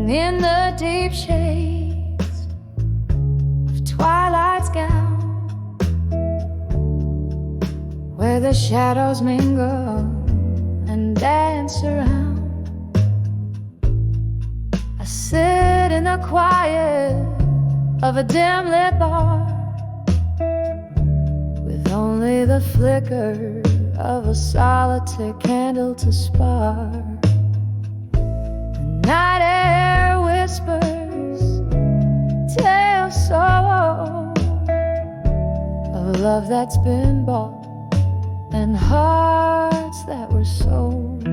in the deep shades of twilight's gown, where the shadows mingle and dance around, I sit in the quiet of a dim lit bar, with only the flicker of a solitary candle to spark. The night air whispers tales so of love that's been bought and hearts that were sold.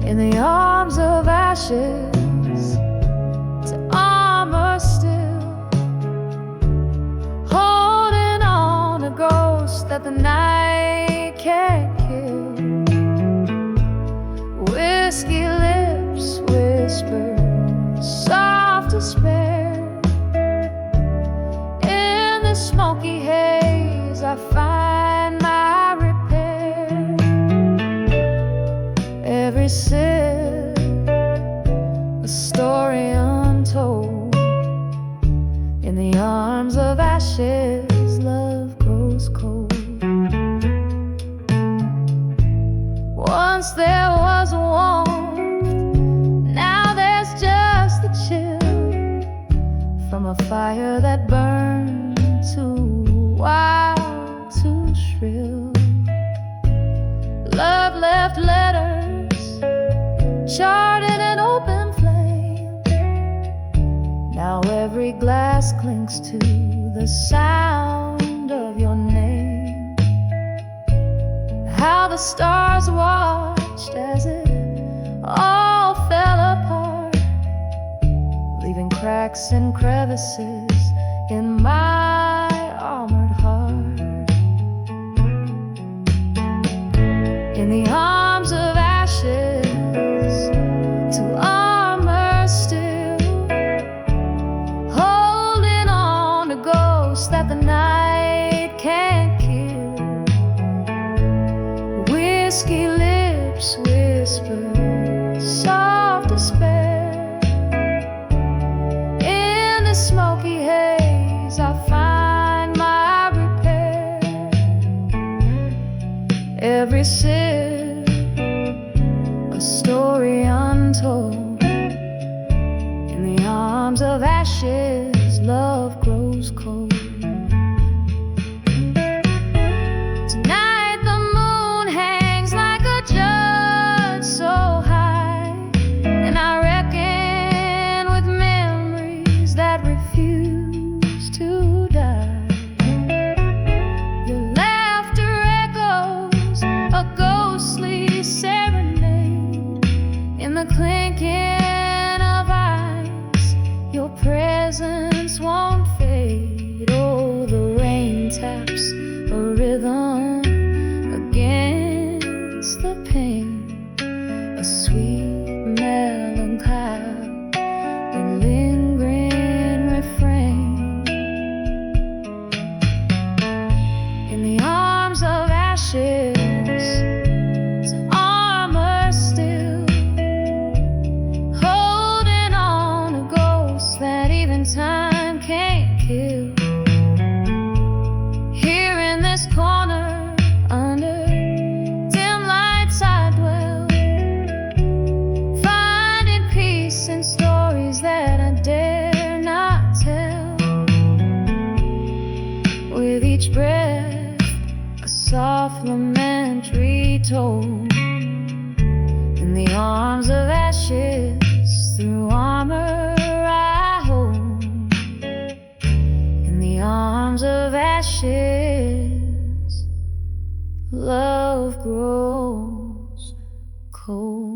In the arms of ashes to armor still, holding on a ghost that the night can't kill. Whiskey lips whisper soft despair. In the smoky haze I find my repair. Every sip a story untold. In the arms of ashes love grows cold. Once there was warmth, now there's just the chill from a fire that burned too wild, too shrill. Love left letters charred in an open flame. Now every glass clings to the sound of your name. How the stars watched as it all fell apart, leaving cracks and crevices in my armored heart. In the arms of ashes to armor still, holding on to ghosts that the night can't kill. Whiskey lips whisper soft despair. In the smoky haze I find my repair. Every sip a story untold. In the arms of ashes love grows cold. Tonight the moon hangs like a judge so high, and I reckon with memories that refuse to die. Your laughter echoes a ghostly serenade. In the clinking of ice, your presence won't fade. Oh, the rain taps a rhythm against the pane, a sweet melancholy, a lingering refrain. In the arms of ashes to armor still, holding on to ghosts that even time can't kill. Here in this corner under dim lights I dwell, finding peace in stories that I dare not tell. With each breath a soft lament retold. In the arms of ashes through armor I hold. In the arms of ashes love grows cold.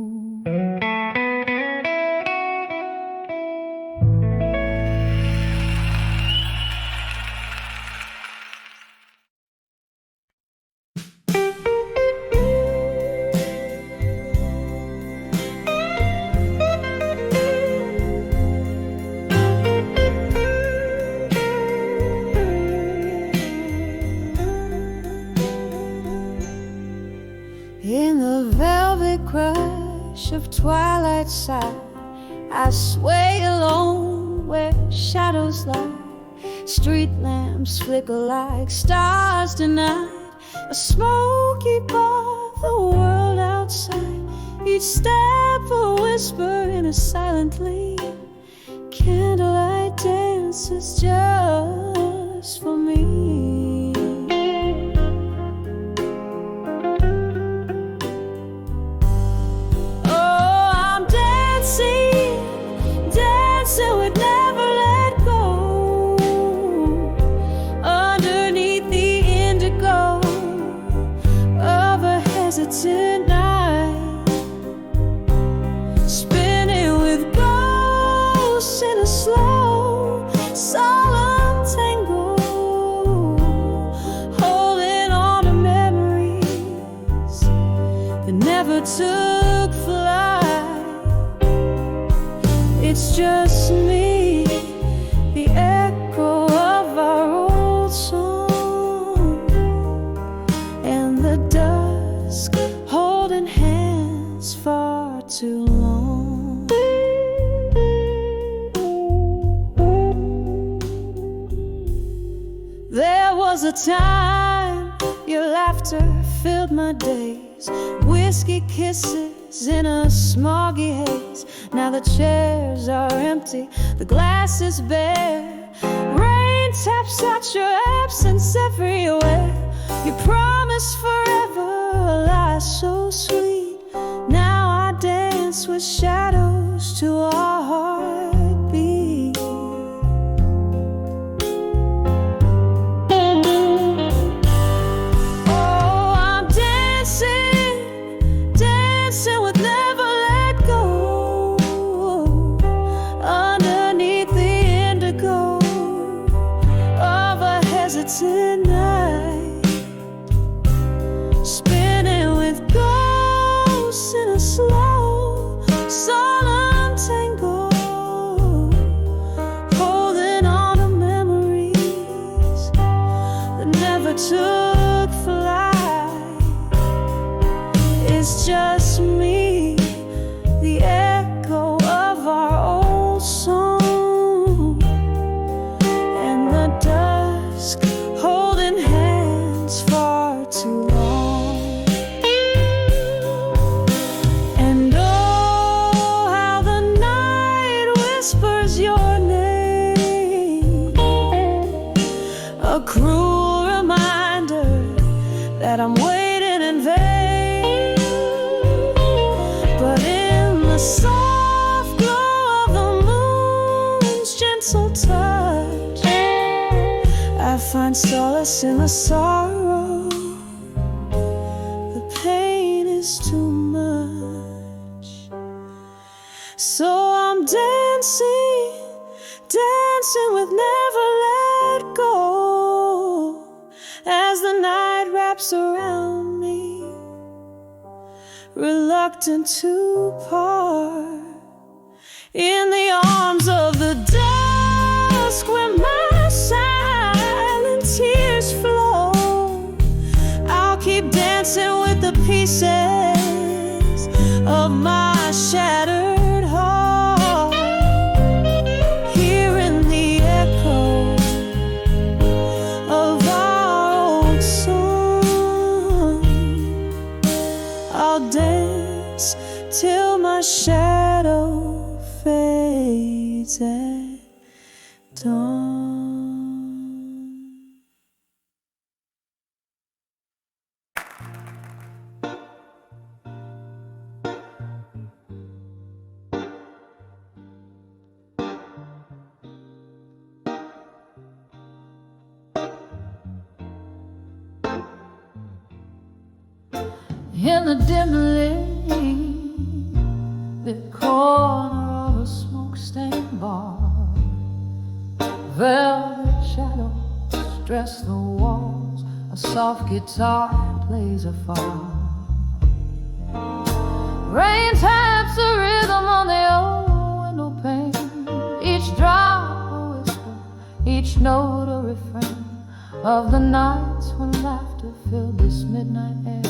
In the velvet crush hush of twilight side, I sway alone where shadows lie. Street lamps flicker like stars tonight, a smoky bar, the world outside. Each step a whisper in a silent lead. Candlelight dance is just for me. Oh, I'm dancing, dancing with never let go. Underneath the indigo of a hesitant night, spinning with ghosts in a slow, solemn tango, holding on to memories that never took flight. It's just me, the echo of our old song, and the dusk holding hands far too long. There was a time your laughter filled my days, whiskey kisses in a smoggy haze. Now the chairs are empty, the glass is bare. Rain taps out your absence everywhere. You promised forever lies so sweet. Now I dance with shadows to our heartbeat. Oh, I'm dancing, dancing with never let go. Underneath the indigo of a hesitant night, spinning with ghosts in a slow, solemn tango, holding on to memories that never took flight. It's just me, the echo of our old song, and the dusk holding hands far too long. And oh, how the night whispers your name, a cruel reminder that I'm waiting in vain. But in the soft glow of the moon's gentle touch, I find solace in the sorrow. The pain is too much. So I'm dancing, dancing with never let go, as the night wraps around me, reluctant to part. In the arms of the dusk where my silent tears flow, I'll keep dancing with the pieces of my shattered heart, hearing the echo of our old song. I'll dance till my shadow fades at dawn. In the dimly lit corner of a smoke-stained bar, velvet shadows dress the walls, a soft guitar plays afar. Rain taps the rhythm on the old window pane, each drop a whisper, each note a refrain of the nights when laughter filled this midnight air.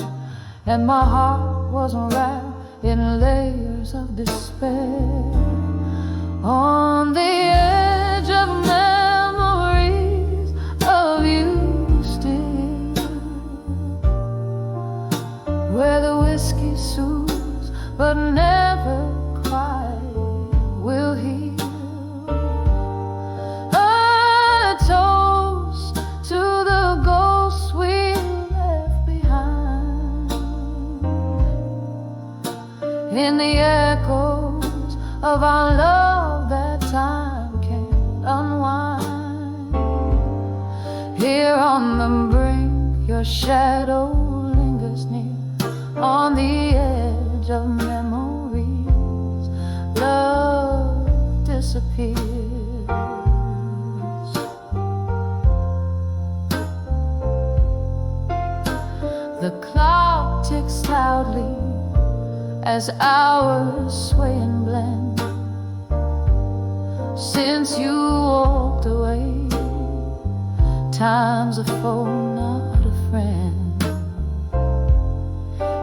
And my heart wasn't right, in layers of despair, on the edge of memories of you still, where the whiskey soothes but never quite will heal. A toast to the ghosts we left behind, in the echoes of our love that time can't unwind. Here on the brink, your shadow lingers near, on the edge of memories, love disappears. The clock ticks loudly as hours sway and blend. Since you walked away, time's a foe, not a friend.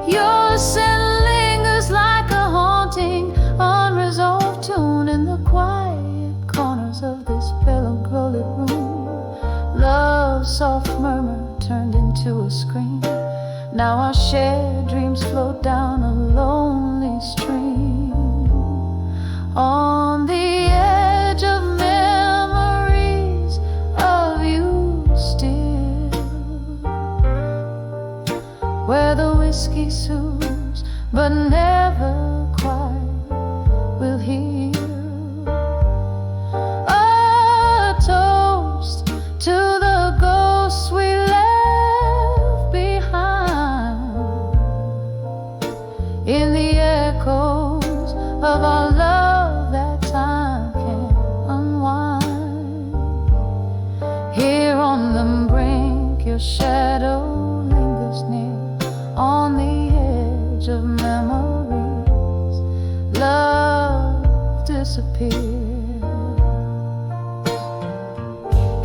Your scent lingers like a haunting, unresolved tune in the quiet corners of this pillow-lit room. Love's soft murmur turned into a scream. Now our shared dreams float down a lonely stream, on the edge of memories of you still, where the whiskey soothes but never quite will heal. A toast to the ghosts we left behind, in the echoes of our love that time can't unwind. Here on the brink, your shadow lingers near, on the edge of memories, love disappears.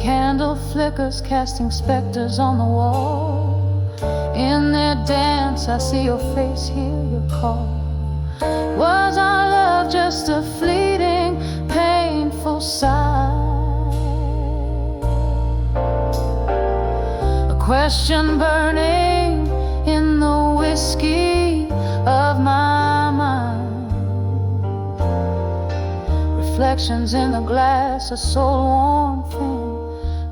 Candle flickers casting specters on the wall. In their dance I see your face, hear your call. Was our love just a fleeting, painful sigh? A question burning in the whiskey of my mind. Reflections in the glass, a soul-worn thing,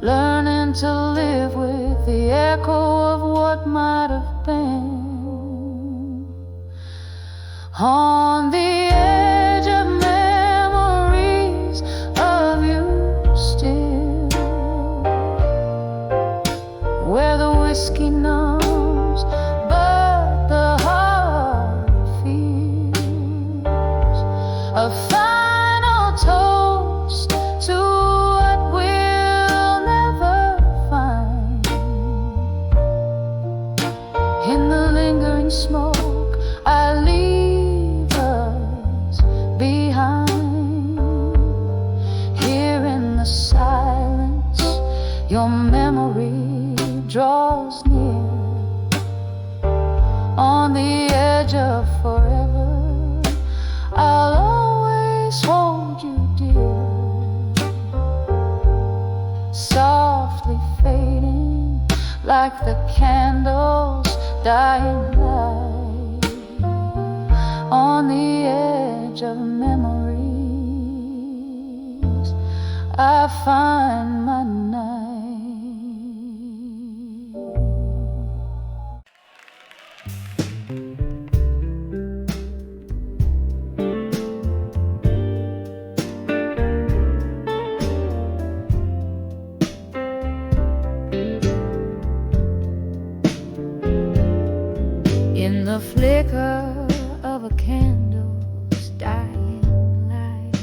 learning to live with the echo of what might have been. On the edge of memories of you still, where the whiskey numbs but the heart feels. A final toast to what we'll never find. In the lingering smoke I leave us behind. Here in the silence your memory draws near, on the edge of forever I'll always hold you dear, softly fading like the candles dying light, on the edge of memories I find my night. In the flicker of a candle's dying light,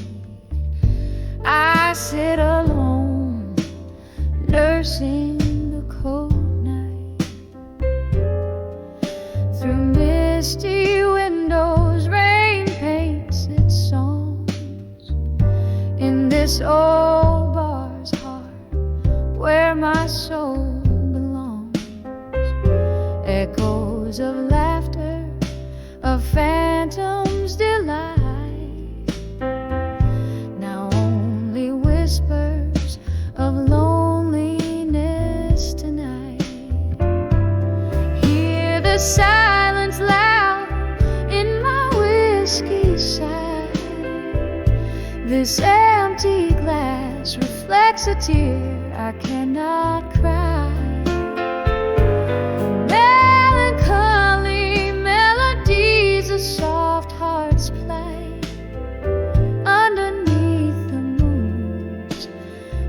I sit alone, nursing the cold night. Through misty windows, rain paints its songs in this old bar's heart, where my soul belongs. Echoes of laughter, of fantasy, phantom's delight. Now only whispers of loneliness tonight. Hear the silence loud in my whiskey side. This empty glass reflects a tear I cannot cry. Melancholy melodies of soft hearts play underneath the moon's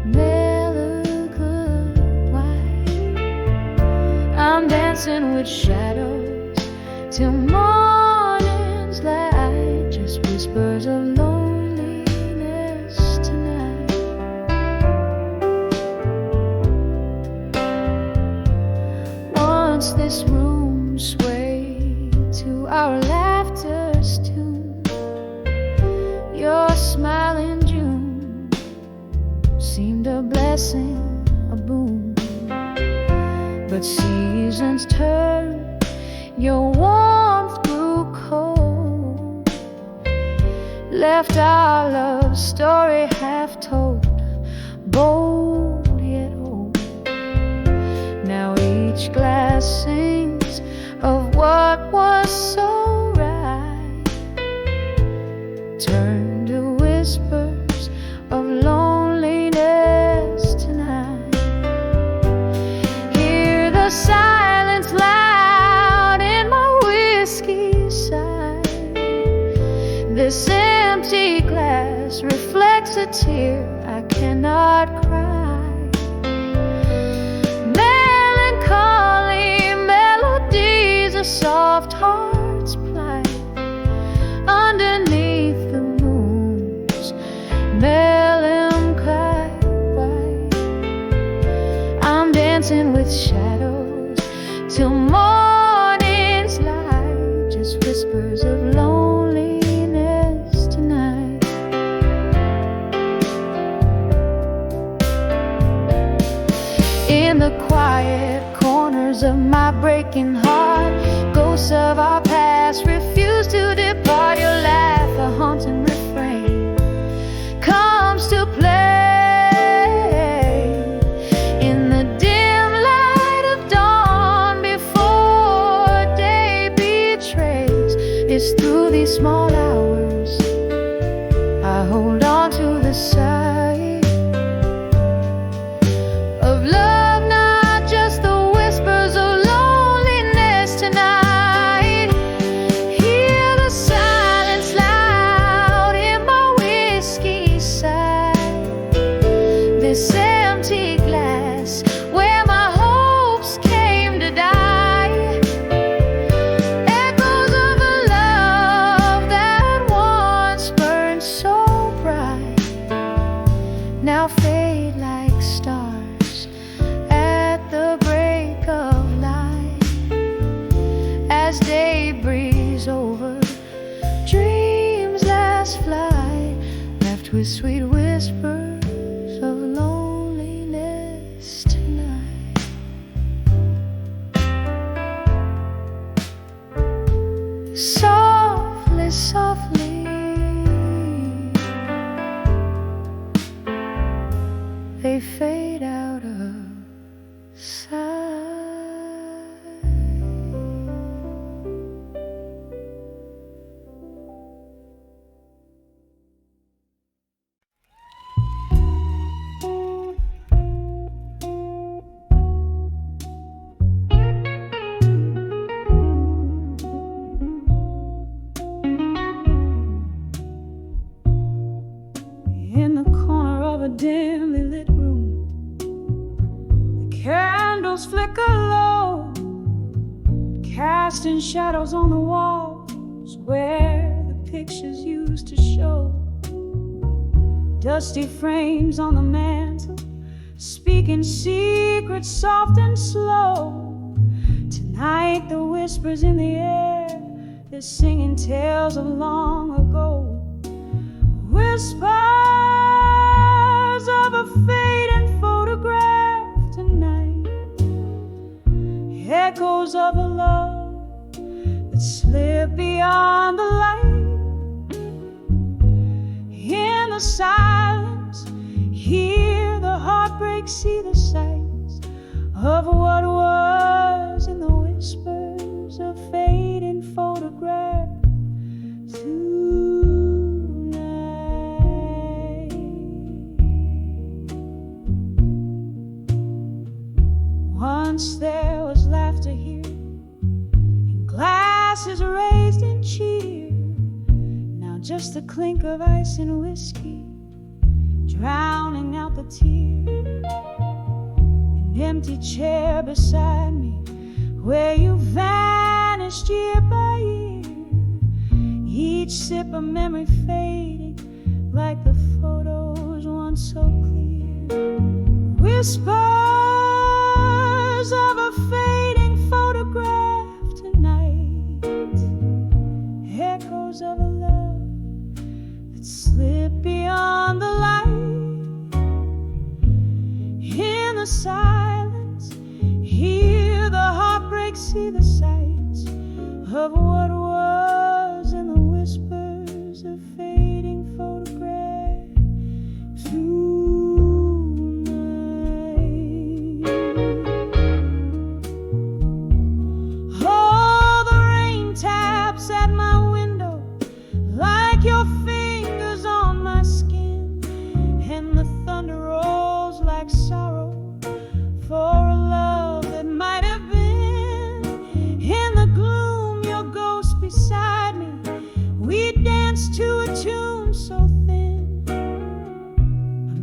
melancholy white. I'm dancing with shadows till morning's light. Just whispers of loneliness tonight. Once this room swayed to our laughter's tune. Your smile in June seemed a blessing, a boon. But seasons turned, your warmth grew cold, left our love story half told, bold yet old. Now each glass sings of what was so right, turn to whispers of loneliness tonight. Hear the silence loud in my whiskey side. This empty glass reflects a tear I cannot cry. Melancholy melodies of soft hearts plight underneath the moon's melancholy white. I'm dancing with shadows till morning's light. Just whispers of loneliness tonight. In the quiet corners of my breaking heart, ghosts of our past refuse to depart. Your laugh, a haunting refrain, comes to play in the dim light of dawn before day betrays. It's through these small hours I hold on to the sight of love, not just the whispers of loneliness tonight. Hear the silence loud in my whiskey side. This empty glass where my hopes came to die. Echoes of a love that once burned so bright now fade like stars at the break of light. As day breathes over dreams last flight, left with sweet whispers of loneliness tonight. Softly, softly they fade out of sight. In the corner of a dimly lit room, the candles flicker low, casting shadows on the walls where the pictures used to show. Dusty frames on the mantel, speaking secrets soft and slow. Tonight the whispers in the air, they're singing tales of long ago. Whispers of a fading photograph tonight, echoes of a love that slipped beyond the light. the silence, hear the heartbreak, see the sights of what was in the whispers of fading photograph tonight. Once there was laughter here, and glasses raised in cheer. Now just the clink of ice and whiskey, drowning out the tear. An empty chair beside me, where you vanished year by year. Each sip of memory fading, like the photos once so clear. Whispers of a fading photograph tonight, echoes of a love that slipped beyond the light. In the silence, hear the heartbreak, see the sights of what was in the whispers of fading photograph tonight. Oh, the rain taps at my window like your fingers on my skin, and the thunder rolls like sorrow for a love that might have been. In the gloom, your ghost beside me, we danced to a tune so thin, a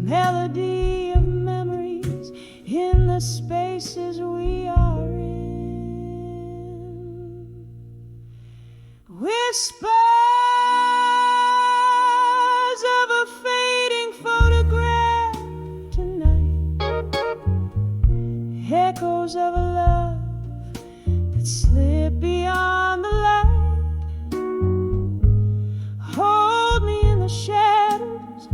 melody of memories in the spaces we are in. Whispers of a fading photograph tonight, echoes of a love that slipped beyond the light. Hold me in the shadows,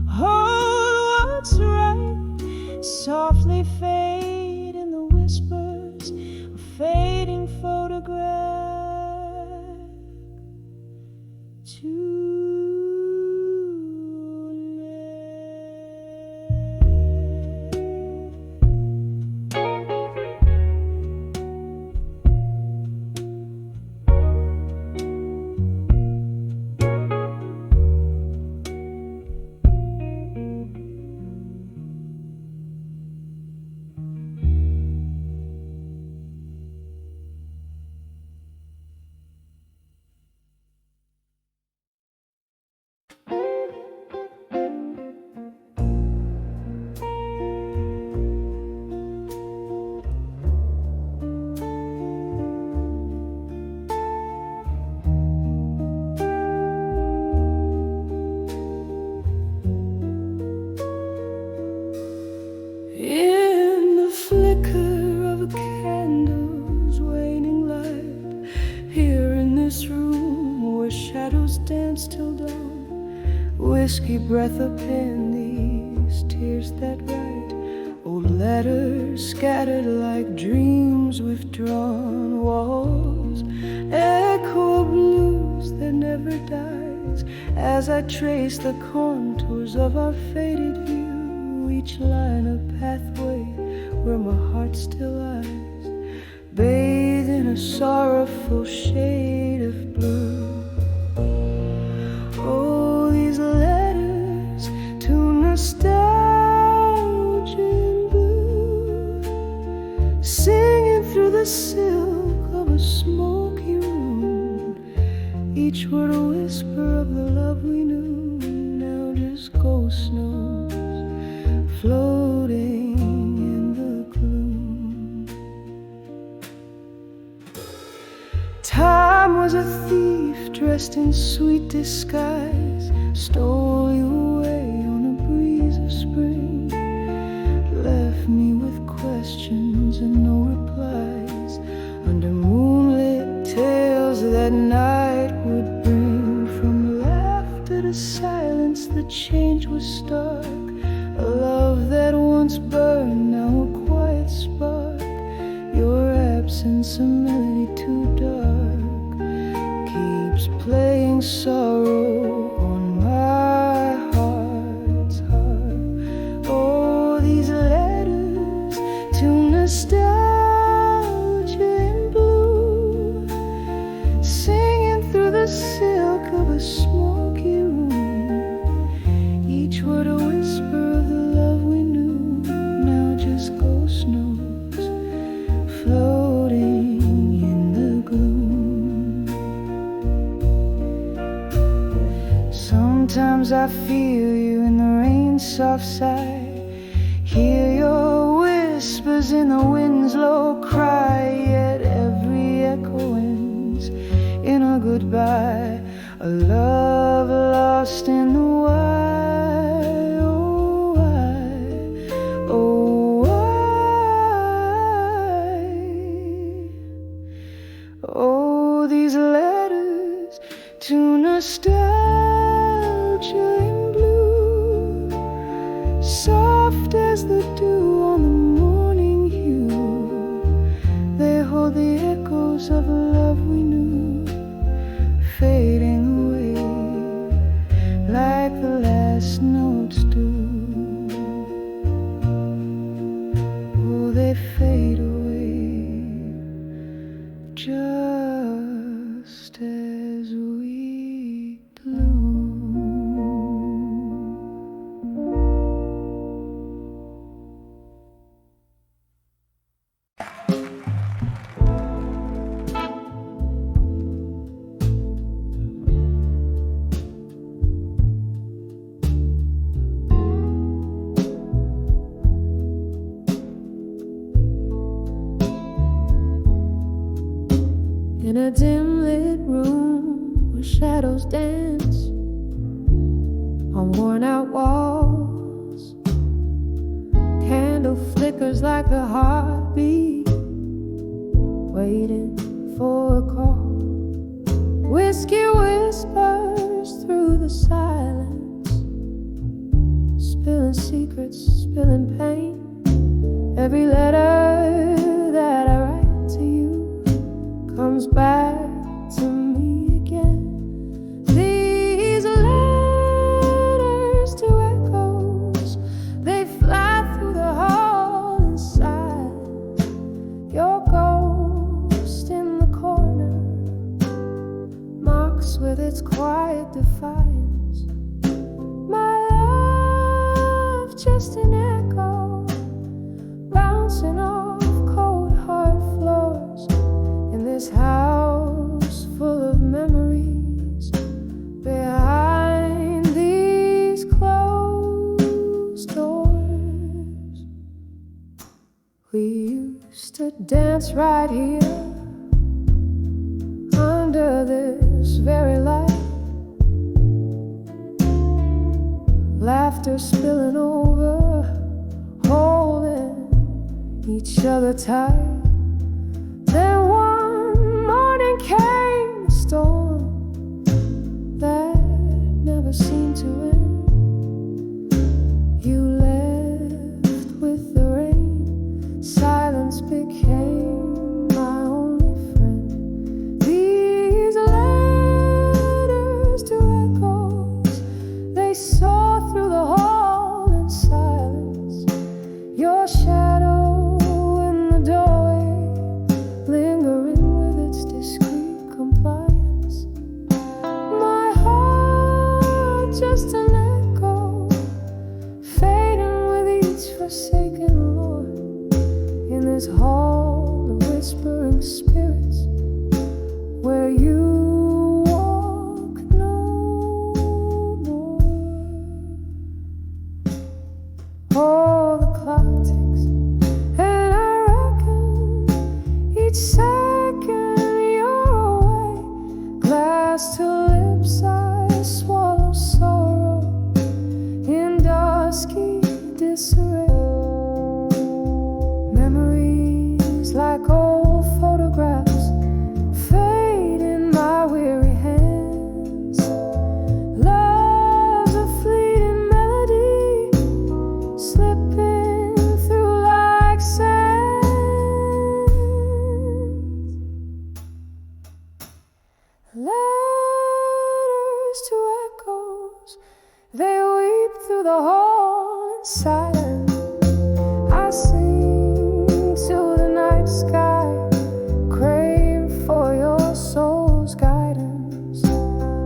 hold what's right, softly fade in the whispers of fading photograph tonight. In the flicker of a candle's waning light, here in this room where shadows dance till dawn, whiskey breath upin these tears that write, old letters scattered like dreams withdrawn, walls echo of blues that never dies, as I trace the contours of our faded view. Each line a pathway where my heart still lies, bathed in a sorrowful shade of blue. Oh, these letters to nostalgia and blue, singing through the silk of a smoky room, each word a whisper of the love we knew, now just ghost notes floating in the gloom. Time was a thief dressed in sweet disguise, stole you away on a breeze of spring, left me with questions and no replies, under moonlit tales that night would bring. From laughter to silence, the change was stark, a love that once burned, now a quiet spark. Your absence, a melody too dark, keeps playing sorrow on my heart. the smoky room. Each word a whisper of the love we knew. Now just ghost notes floating in the gloom. Sometimes I feel you in the rain's soft sigh, hear your whispers in the wind's low cry, yet every echo ends in a goodbye, a love lost in the why, oh why, oh why, oh these letters to nostalgia in blue, soft as the dew on the morning hue. They hold the echoes of a love we knew, fading away like the last notes do. Oh, they fade away just as we bloom. In a dim lit room where shadows dance on worn out walls, candle flickers like the heartbeat waiting for a call. Whiskey whispers through the silence, spilling secrets, spilling pain. Every letter that I write to you comes back to me again. These letters to echoes, they fly through the hall inside. Your ghost in the corner marks with its quiet defiance. My love, just an echo, bouncing off cold hard floors. This house full of memories behind these closed doors. We used to dance right here under this very light, laughter spilling over, holding each other tight. Then morning came the storm that never seemed to end. You left with the rain, silence became my only friend. These letters to echoes, they soar through the hall in silence. Your shadow in the doorway, lingering discreet compliance. My heart, just an echo, fading with each forsaken Lord. In this hall of whispering spirits, where you walk no more. Oh, the clock ticks, and I reckon each second glass to lips I swallow sorrow in dusky disarray. Memories like old photographs fade in my weary hands. Love's a fleeting melody slipping through like sand. Letters to echoes, they weep through the hall in silence. I sing to the night sky, crave for your soul's guidance.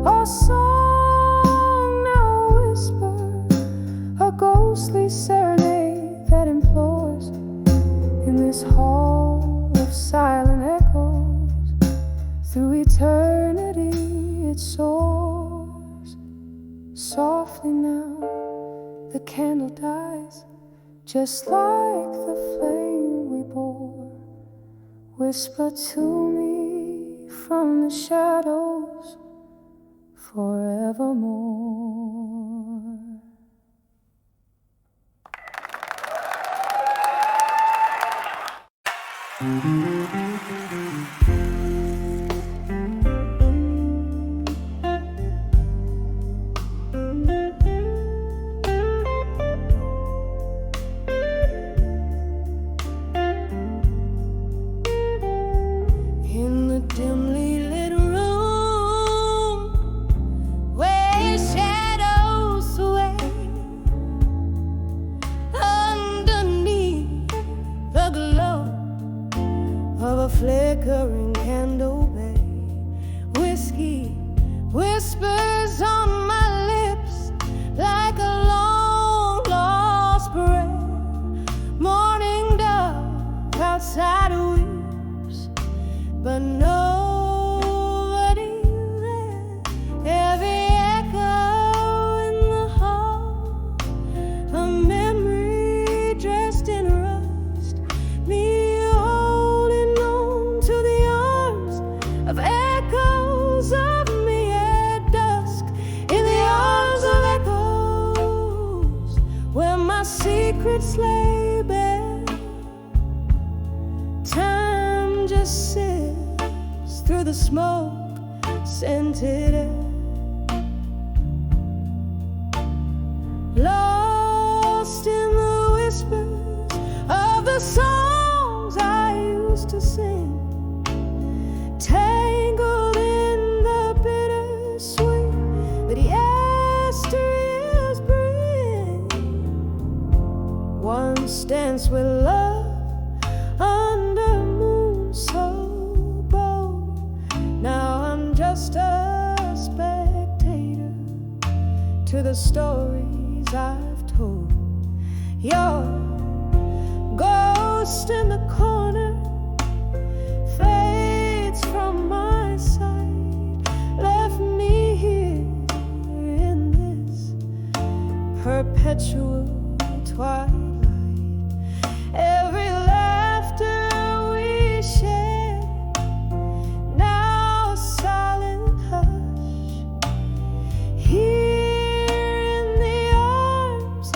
Oh, our song now whisper, a ghostly serenade that implores. In this hall of silent echoes, through eternity it soars. Softly now the candle dies, just like the flame we bore. Whisper to me from the shadows forevermore. Flickering candle bay, whiskey whispers on my lips like a long lost prayer. Morning dove outside weeps, but nobody there. Every echo in the hall, a memory dressed in rust. Me of echoes of me at dusk, in the arms of echoes, where my secrets lay bare. Time just sips through the smoke scented air, lost in the whispers of the songs I used to sing, tangled in the bittersweet that yesteryears bring. Once danced with love under moon so bold. Now I'm just a spectator to the stories I've told. Your ghost in the corner from my side, left me here in this perpetual twilight. Every laughter we shared, now a silent hush. Here in the arms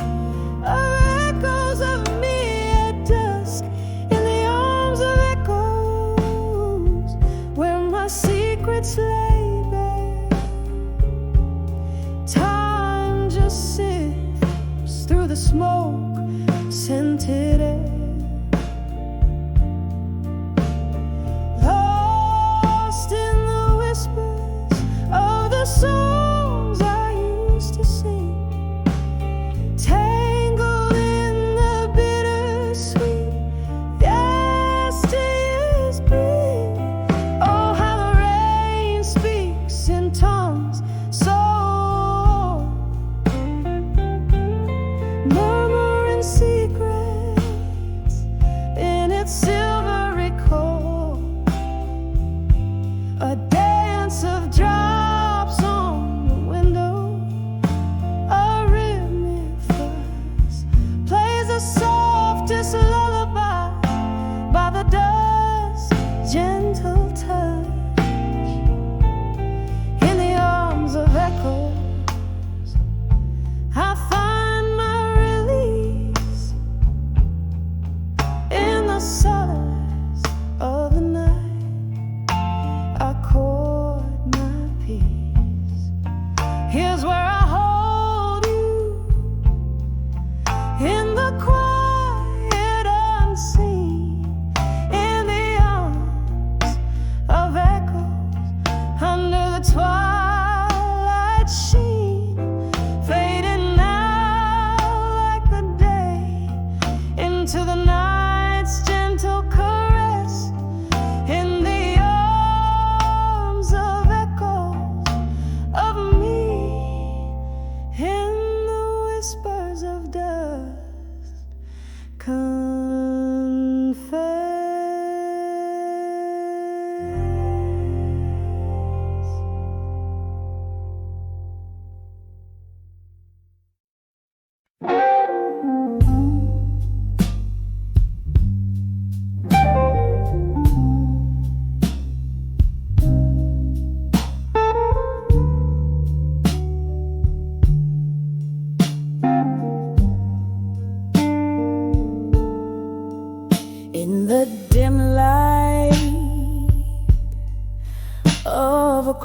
of echoes of me at dusk, in the arms of echoes where my secrets lay bare. Time just sifts through the smoke scented air, lost in the whispers of the songs I used to sing, tangled in the bittersweet yesteryears bring. Oh, how the rain speaks in tongues so murmuring secrets in its silvery core, a dance of drops on the window, a rhythmic fuzz plays the softest lullaby by the dusk, gentle touch. In the arms of echoes, I find my release. In the solace of the night, I chord my peace. Here's where I hold you, in the quiet unseen, in the arms of echoes, under the twilight sheen, fading now like the day into the night's gentle caress. In the arms of echoes of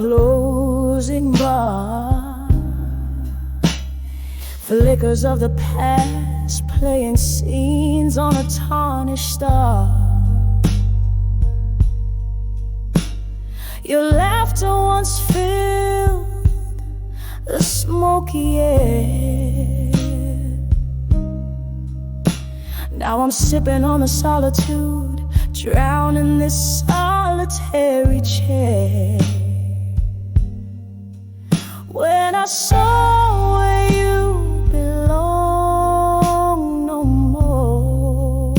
closing bar. Flickers of the past playing scenes on a tarnished star. Your laughter once filled the smoky air. Now I'm sipping on the solitude, drowned in this solitary chair. When I saw where you belong no more,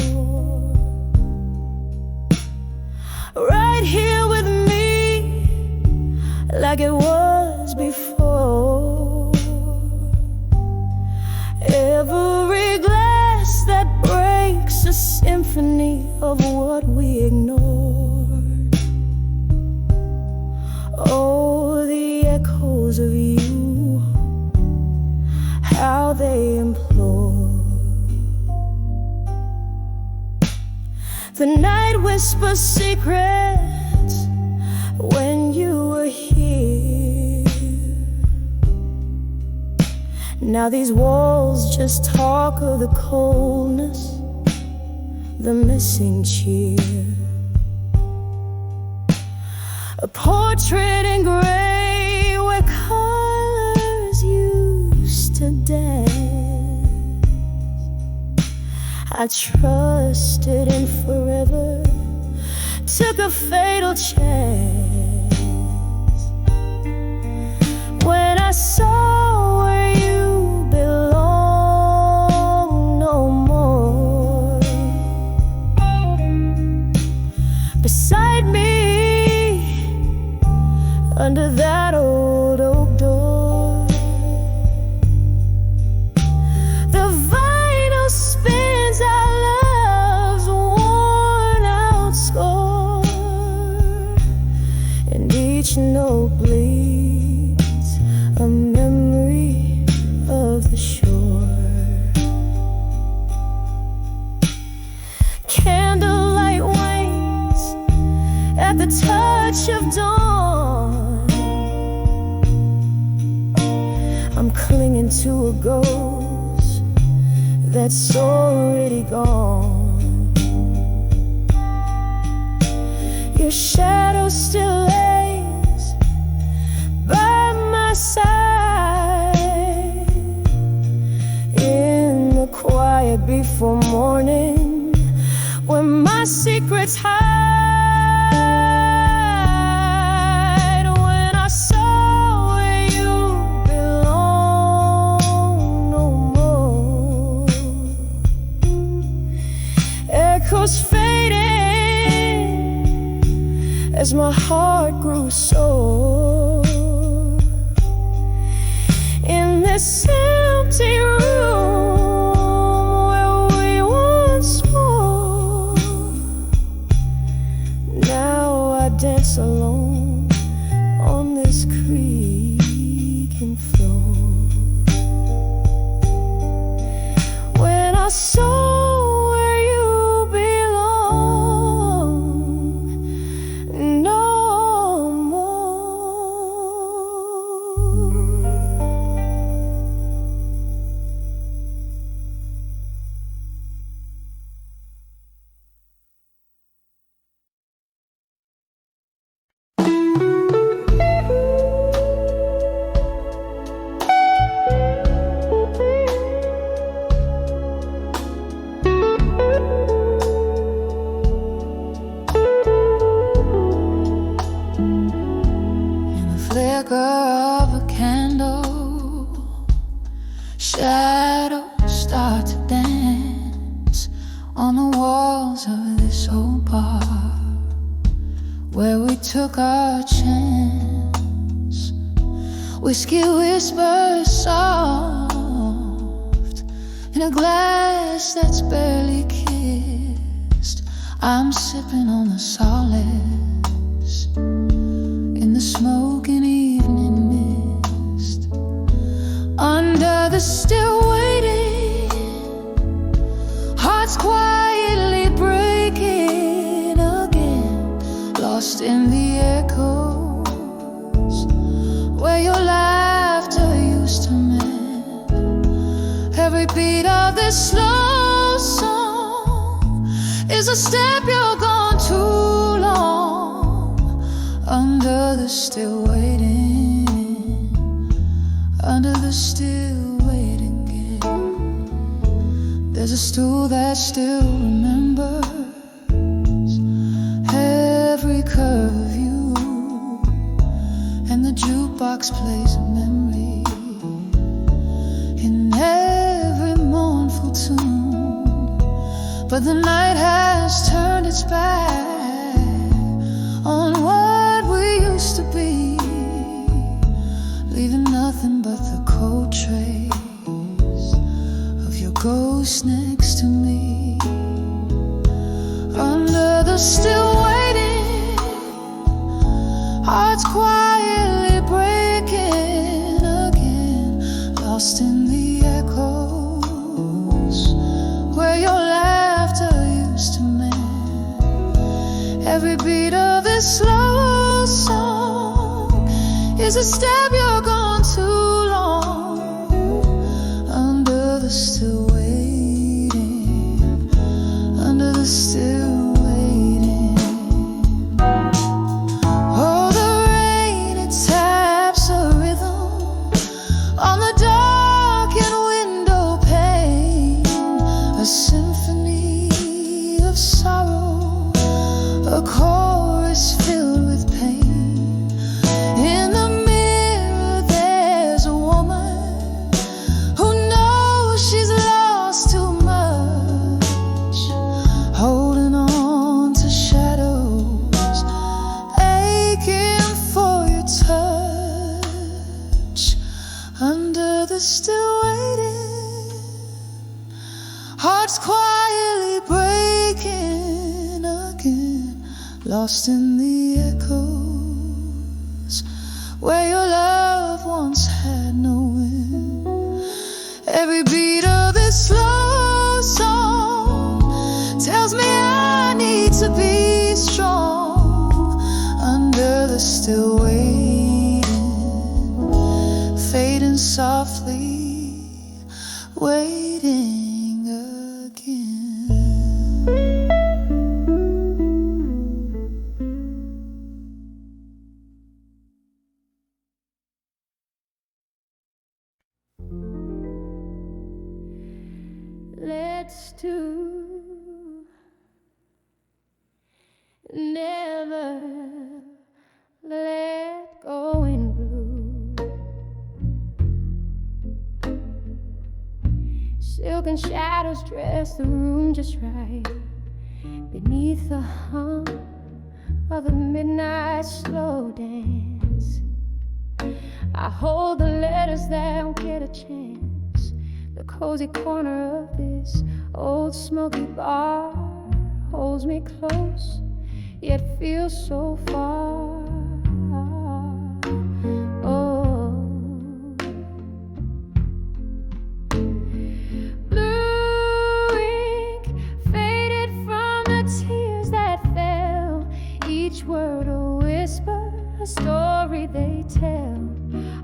right here with me like it was before. Every glass that breaks a symphony of what we ignored. Oh, the echoes of you, how they implore. The night whispers secrets when you were here. Now these walls just talk of the coldness, the missing cheer. A portrait in gray where colors used to dance. I trusted in forever, took a fatal chance. When I saw where you belong no more, beside me under that old oak door, the vinyl spins our love's worn out score, and each note bleeds a memory of the shore. Candlelight wanes at the touch of dawn. I'm clinging to a ghost that's already gone. Your shadow still lays by my side in the quiet before morning, when my secrets hide. When I saw where you belong no more, echoes fading as my heart grew sore. In this empty room where we once were, now I dance alone on this creaking floor. When I saw where you belong no flicker of a candle, shadows start to dance on the walls of this old bar where we took our chance. Whiskey whispers soft in a glass that's barely kissed. I'm sipping on the solace in the smoking evening mist. Under the still waiting, hearts quietly breaking again, lost in the echoes this slow song is a step you're gone too long. Under the still waiting, under the still waiting game. There's a stool that still remembers every curve of you, and the jukebox plays a memory in every mournful tune. But the night has turned its back on what we used to be, leaving nothing but the cold trace of your ghost next to me. Under the still waiting, hearts quietly breaking again, lost in the echoes where your laughter used to mend. Every beat of this slow song is a step you're gone too long. Under the still waiting, under the still waiting. Oh, the rain, it taps a rhythm on the darkened window pane, a symphony of sorrow, a chorus filled with pain. In the mirror there's a woman who knows she's lost too much, holding on to shadows, aching for your touch. Under the still waiting, hearts quietly breaking again, lost in the echoes where your love once had no end. Every beat of this slow song tells me I need to be strong. Under the still waiting, fading softly, waiting again. Let's do never let go in blue. Silken shadows dress the room just right, beneath the hum of the midnight slow dance. I hold the letters that don't get a chance. The cozy corner of this old smoky bar holds me close, yet feels so far. Oh, blue ink faded from the tears that fell, each word a whisper, a story they tell.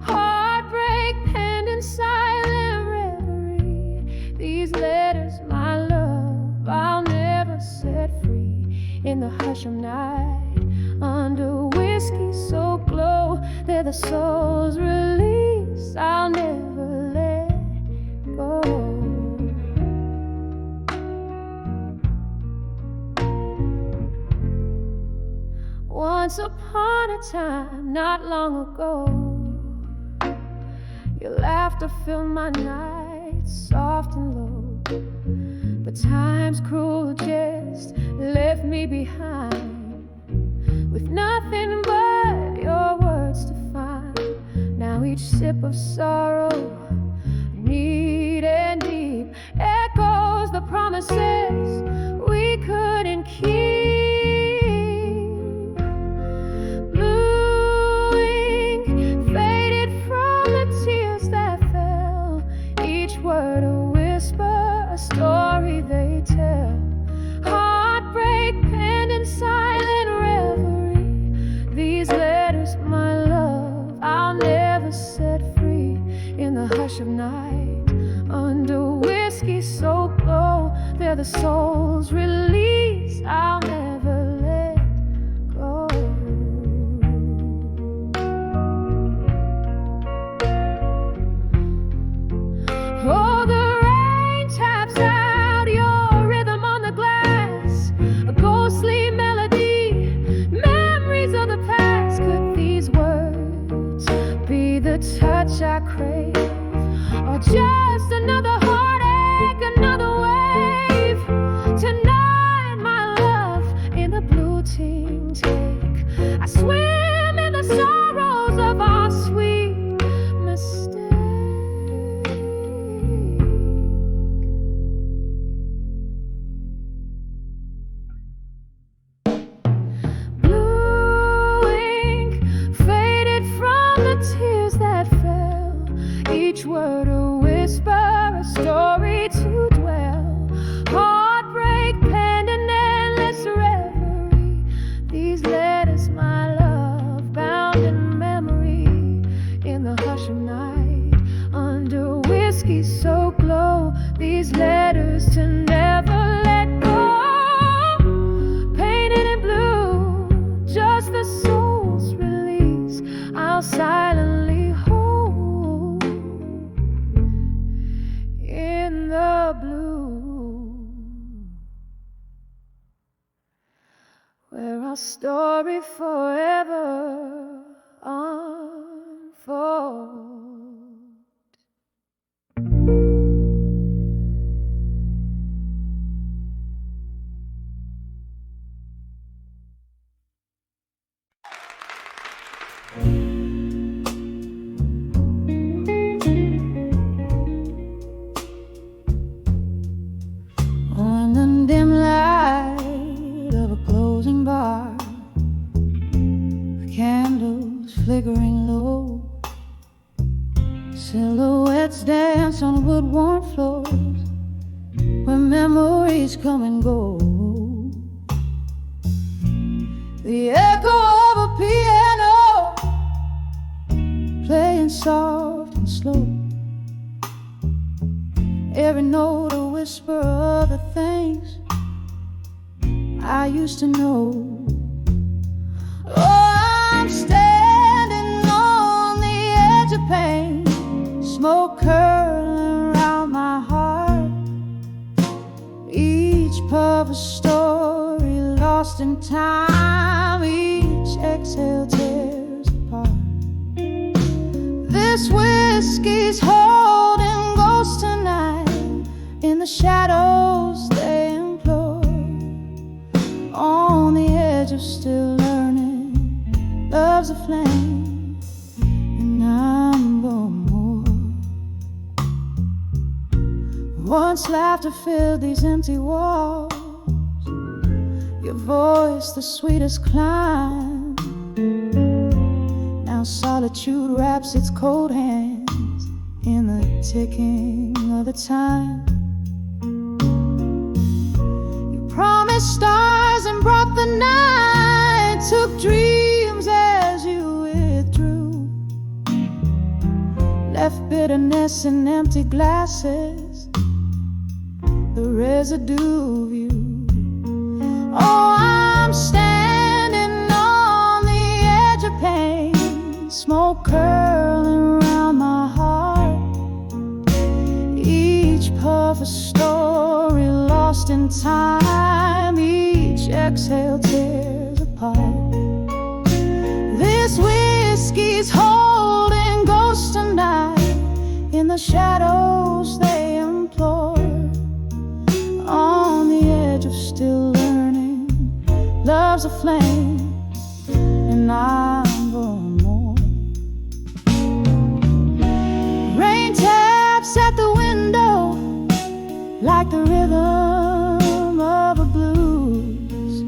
Heartbreak penned in silent reverie. These letters, my love, I'll never set free. In the hush of night, under whiskey so glow, they're the soul's release. I'll never let go. Once upon a time, not long ago, your laughter filled my nights soft and low. But time's cruel jest left me behind, with nothing but your words to find. Now each sip of sorrow, neat and deep, echoes the promises we couldn't keep. Blue ink faded from the tears that fell, each word a whisper, a story they tell. Heartbreak penned in silent reverie. These letters, my love, I'll never set free. In the hush of night, under whiskey so till the soul's release. I'll never let go. Oh, the rain taps out your rhythm on the glass, a ghostly melody, memories of the past. Could these words be the touch I crave, or just another heartache, another wave? Tonight, my love, in the blue team take, I swim in the sorrows of our sweet mistake. Blue ink faded from the tears that fell, each word a whisper, a story to dwell. Heartbreak penned in endless reverie, these letters, my love, bound in memory. In the hush of night, under whiskey so glow, these letters to never let go. Painted in blue, just the soul's release, I'll silently hold in the blue, where our story forever unfolds. On the dim light of a closing bar, candles flickering low, silhouettes dance on wood-worn floors, where memories come and go. The echo of a piano playing soft and slow, every note a whisper of the things I used to know. Oh, I'm standing on the edge of pain, smoke curling around my heart, each puff a story lost in time, each exhale tears apart. This whiskey's holding ghosts tonight, in the shadows they implore, on the edge of still learning, love's a flame, and I'm born more. Once laughter filled these empty walls, your voice the sweetest climb. Now solitude wraps its cold hands in the ticking of the time. You promised stars and brought the night, took dreams as you withdrew, left bitterness in empty glasses, the residue of you. Oh, I'm standing on the edge of pain, smoke curling around my heart, each puff a story lost in time, each exhale tears apart. This whiskey's holding ghosts tonight, in the shadows they implore, on the edge of still learning, love's a flame, and I'm born more. Rain taps at the window like the rhythm of a blues,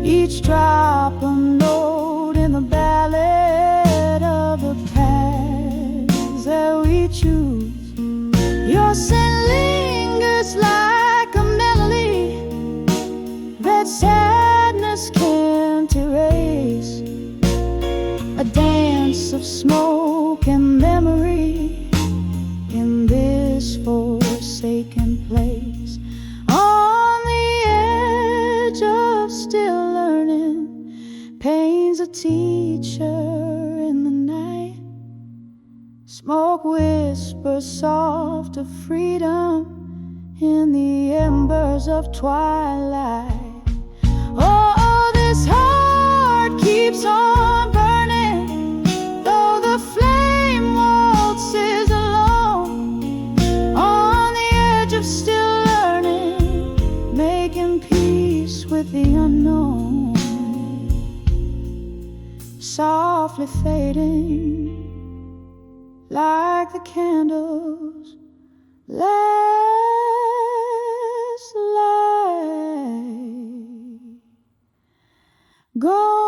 each drop a note in the ballad of the paths that we choose. Your scent lingers like a melody that sadness can't erase, a dance of smoke and memory in this forsaken place. Oh, Smoke whispers soft of freedom in the embers of twilight. Oh, this heart keeps on burning, though the flame waltzes alone on the edge of still learning, making peace with the unknown, softly fading like the candles last light gone.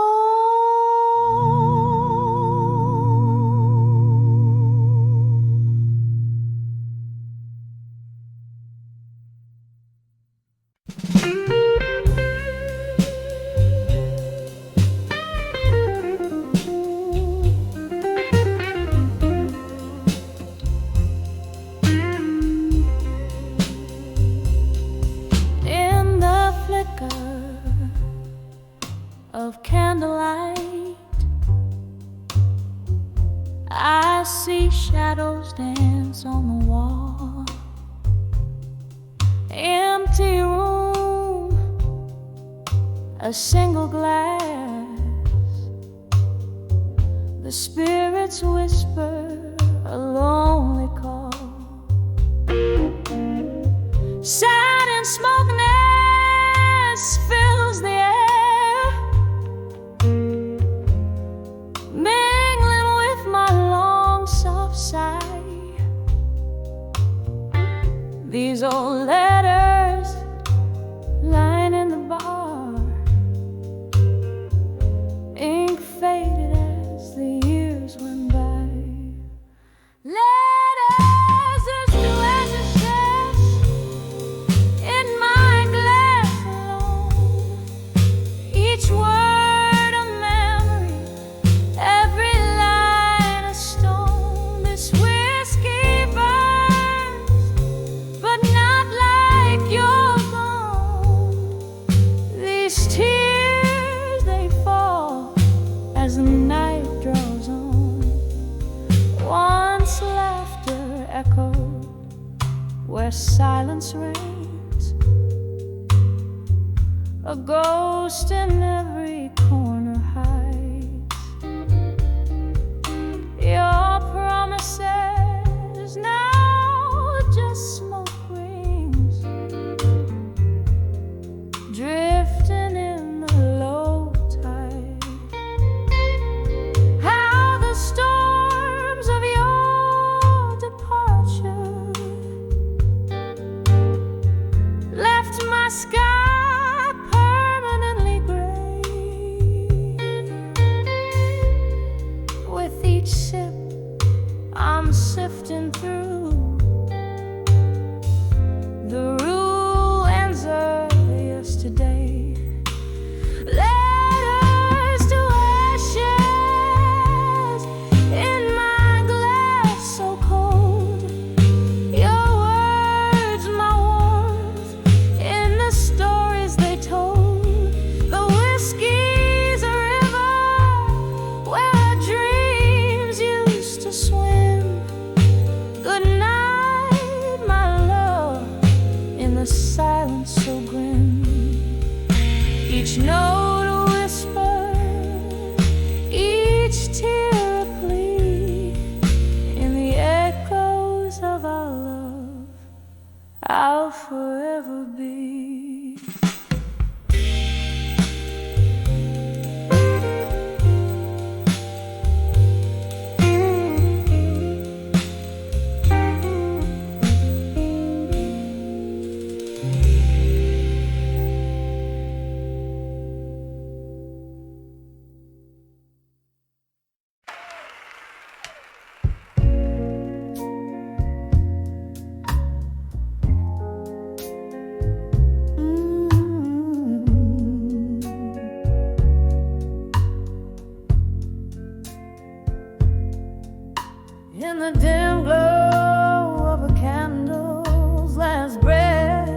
Of candlelight, I see shadows dance on the wall. Empty room, a single glass. The spirits whisper a lonely call. Sad and smokiness fills the air, these old letters lying in the bar, ink faded as the years went by. Letters as new as a chest in my glass alone, each word a memory, every line a stone. This whiskey burns, but not like you're gone. These tears, they fall as the night draws on. Once laughter echoed where silence reigns, a ghost in every corner hides. Your promises now just smoke rings, drifting in the low tide. How the storms of your departure left my sky permanently gray. With each sip I'm sifting through the ruins of yesterday. Letters to ashes in my glass so cold. Your words, my warmth in the stories they told. The whiskey's a river where our dreams used to swim. Good night, my love, in the silence so grim. Each note a whisper, each tear a plea. In the echoes of our love, I'll forever be. In the dim glow of a candle's last breath,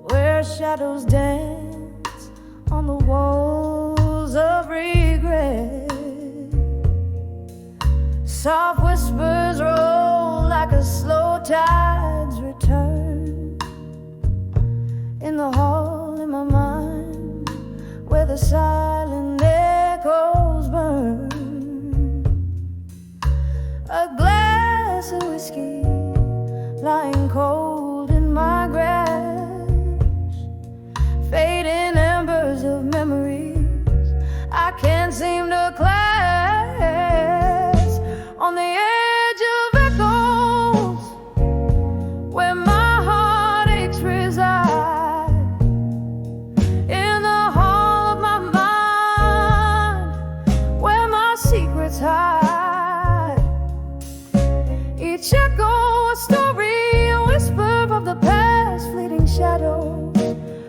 where shadows dance on the walls of regret, Soft whispers roll like a slow tide's return in the hall in my mind where the silent echoes burn. A glass of whiskey lying cold in my grass, fading embers of memories I can't seem to class. On the edge of echoes where my heartaches reside, in the hall of my mind where my secrets hide. Each echo a story, a whisper of the past, fleeting shadows.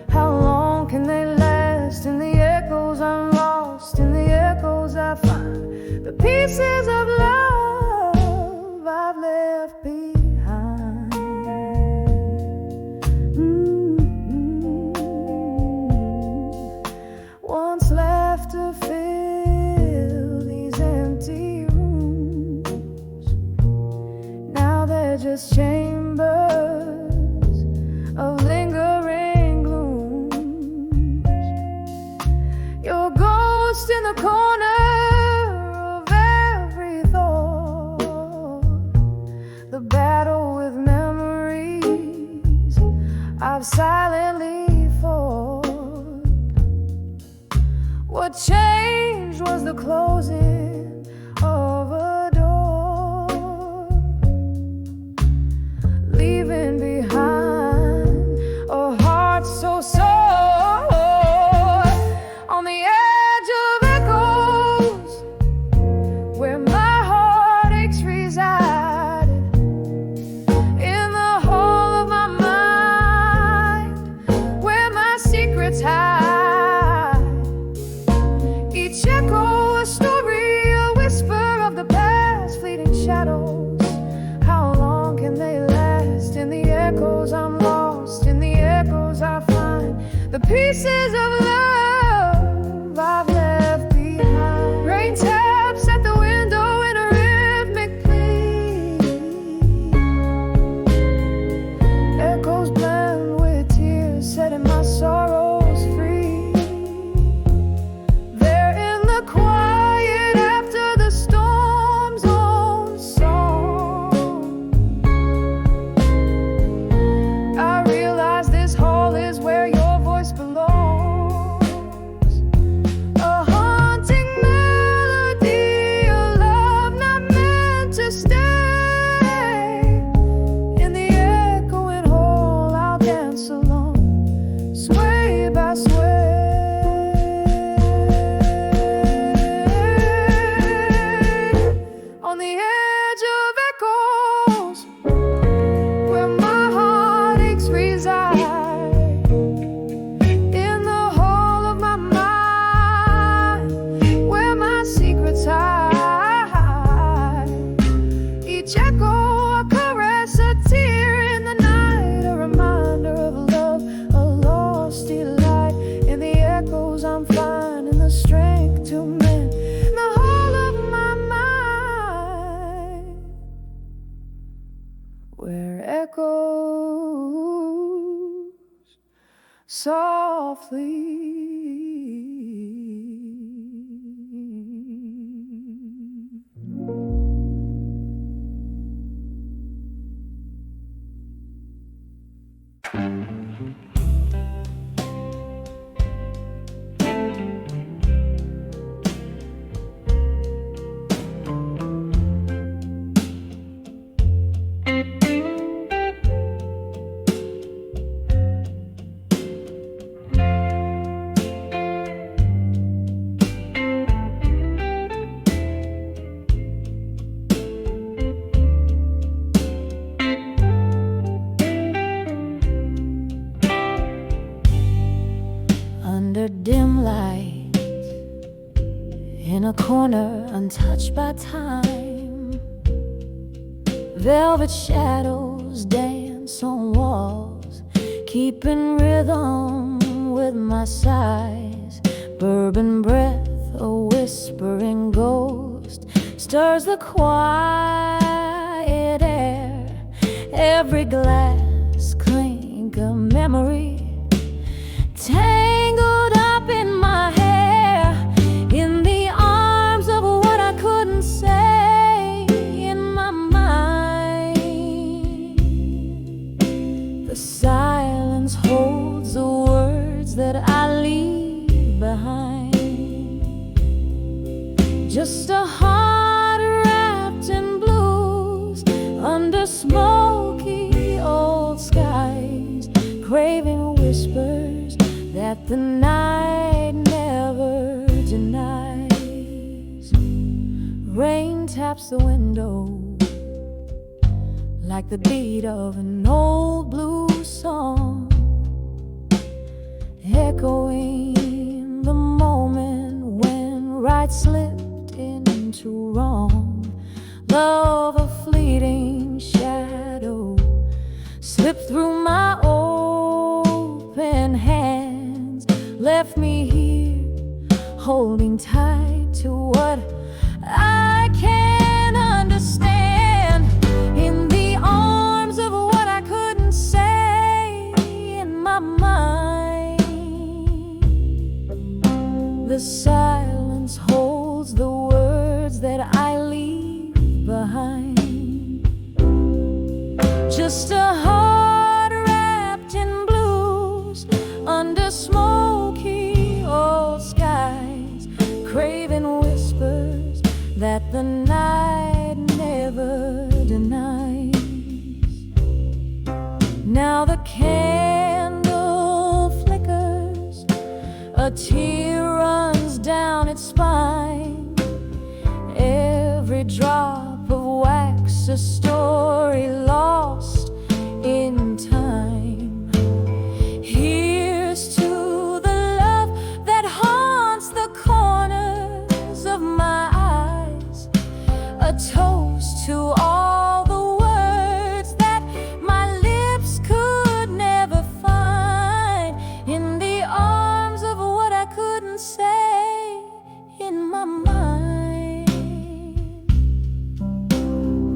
How long can they last? In the echoes I'm lost, in the echoes I find the pieces of love I've left behind. Once left to fill these empty rooms, now they're just chambers of lingering glooms. Your ghost in the corner of every thought, the battle with memories I've silently fought. What changed was the closing of a door, leaving behind a heart so sore. On the edge of echoes where my heartaches reside, in the hall of my mind where my secrets hide. Each echo a story, a whisper of the past, fleeting shadows. How long can they last? In the echoes I'm lost, in the echoes I find the pieces of love I've left behind. Rain taps at the window in a rhythmic plea, echoes blend with tears, setting my sorrows free. They're in the quiet after the storm's own song. I realize this hall is where your voice belongs. A haunting melody, a love not meant to stay. In the echoing hall I'll dance alone, sway by sway. On the edge of echoes where my heartaches reside, in the hall of my mind where my secrets hide. Each echo a caress, a tear in the night, a reminder of love, a lost delight. In the echoes I'm finding the strength to mend the hall of my mind where echoes softly. Under dim light, in a corner untouched by time, velvet shadows dance on walls, keeping rhythm with my sighs. Bourbon breath, a whispering ghost, stirs the quiet air. Every glass clink a memory, tangled up in my hair, in the arms of what I couldn't say in my mind. The silence holds the words that I leave behind. Just a heart wrapped in blues under smoky old skies, craving whispers that the night never denies. Rain taps the window like the beat of an old blues song, echoing the moment when right slipped into wrong. Love, a fleeting shadow, slipped through my open hands, left me here holding tight to what I can't understand, in the arms of what I couldn't say in my mind. The silence holds the words that I leave behind. Just a heart wrapped in blues under smoky old skies, craving whispers that the night never denies. Now the candle flickers, a tear runs down its spine, every drop of wax a story lost in time. Here's to the love that haunts the corners of my eyes, a toast to all the words that my lips could never find, in the arms of what I couldn't say in my mind.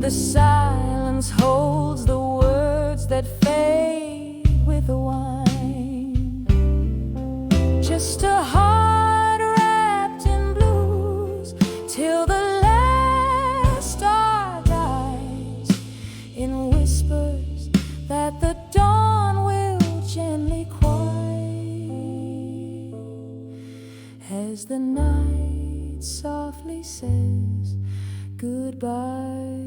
The silence holds the words that fade with the wine. Just a heart wrapped in blues till the last star dies, in whispers that the dawn will gently quiet, as the night softly says goodbye.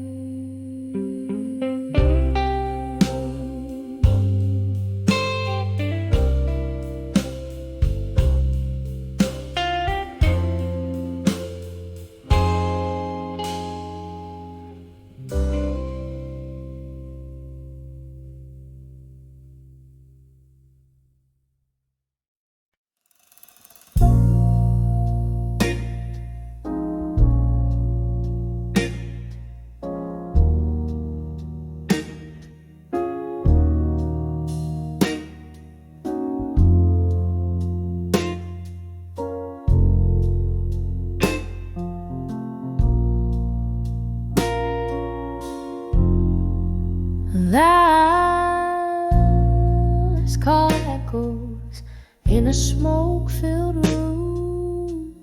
Last call echoes in a smoke-filled room.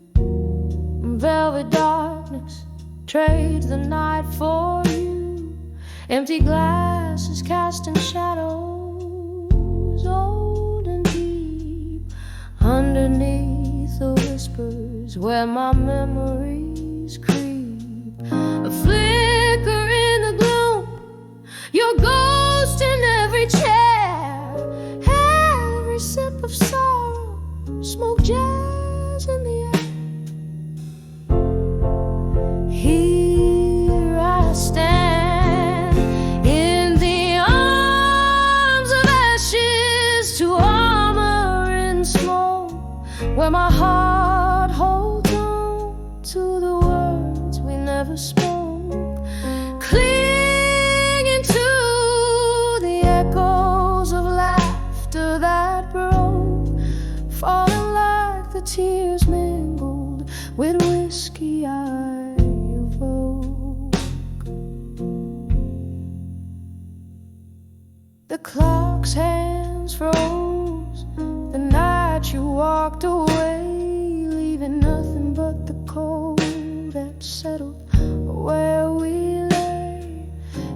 Velvet darkness trades the night for you. Empty glasses casting shadows, old and deep, underneath the whispers where my memories creep. A flicker in the gloom, your ghost in every chair, every sip of sorrow, smoke jazz in the air. Here I stand in the arms of ashes to armor and smoke, where my heart holds on to the words we never spoke. Falling like the tears mingled with whiskey I wrote. The clock's hands froze the night you walked away, leaving nothing but the cold that settled where we lay.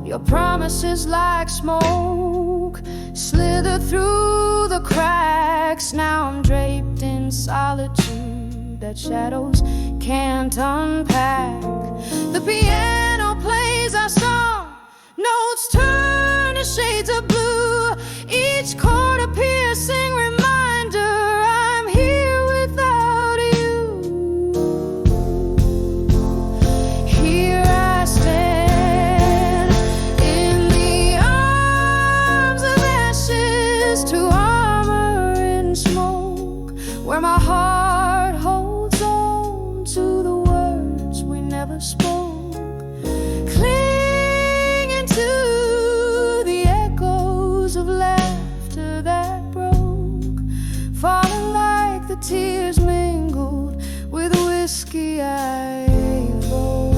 Your promises like smoke slither through the cracks. Now I'm draped in solitude that shadows can't unpack. The piano plays our song, notes turn to shades of blue, each chord a piercing reminder I'm here without you. Here I stand in the arms of ashes to armor in smoke, where my heart holds on to the words we never spoke, clinging to the echoes of laughter that broke, falling like the tears mingled with whiskey I wrote.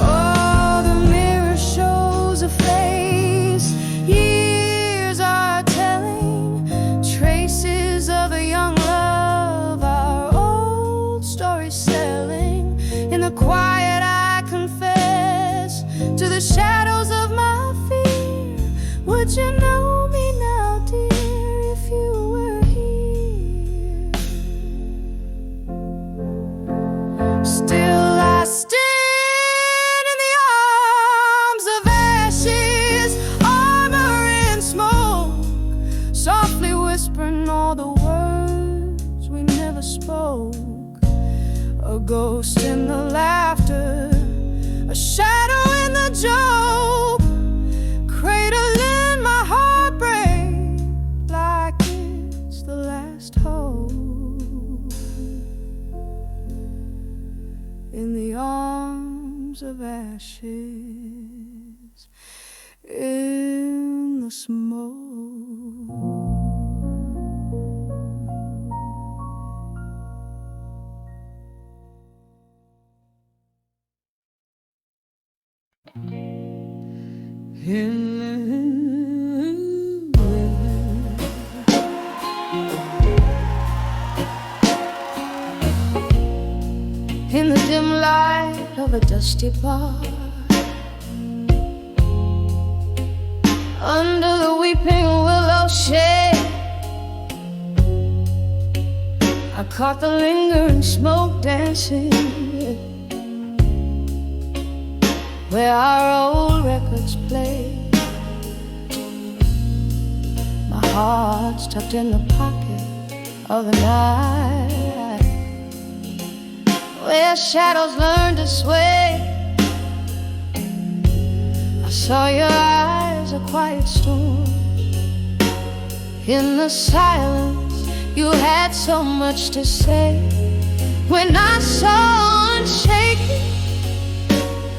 Oh, the mirror shows a face years are telling, traces of a young love, our old story selling. In the quiet I confess to the shadows of my fear. Would you know me now, dear, if you were here? Still I stand in the arms of ashes, armor in smoke, softly whispering all the words we never spoke. A ghost in the laughter, a shadow in the joke, cradling my heartbreak like it's the last hope. In the arms of ashes, in the smoke. In the dim light of a dusty bar, under the weeping willow shade, I caught the lingering smoke dancing where our old records play. My heart's tucked in the pocket of the night, where shadows learn to sway. I saw your eyes, a quiet storm. In the silence, you had so much to say. When I saw unshaken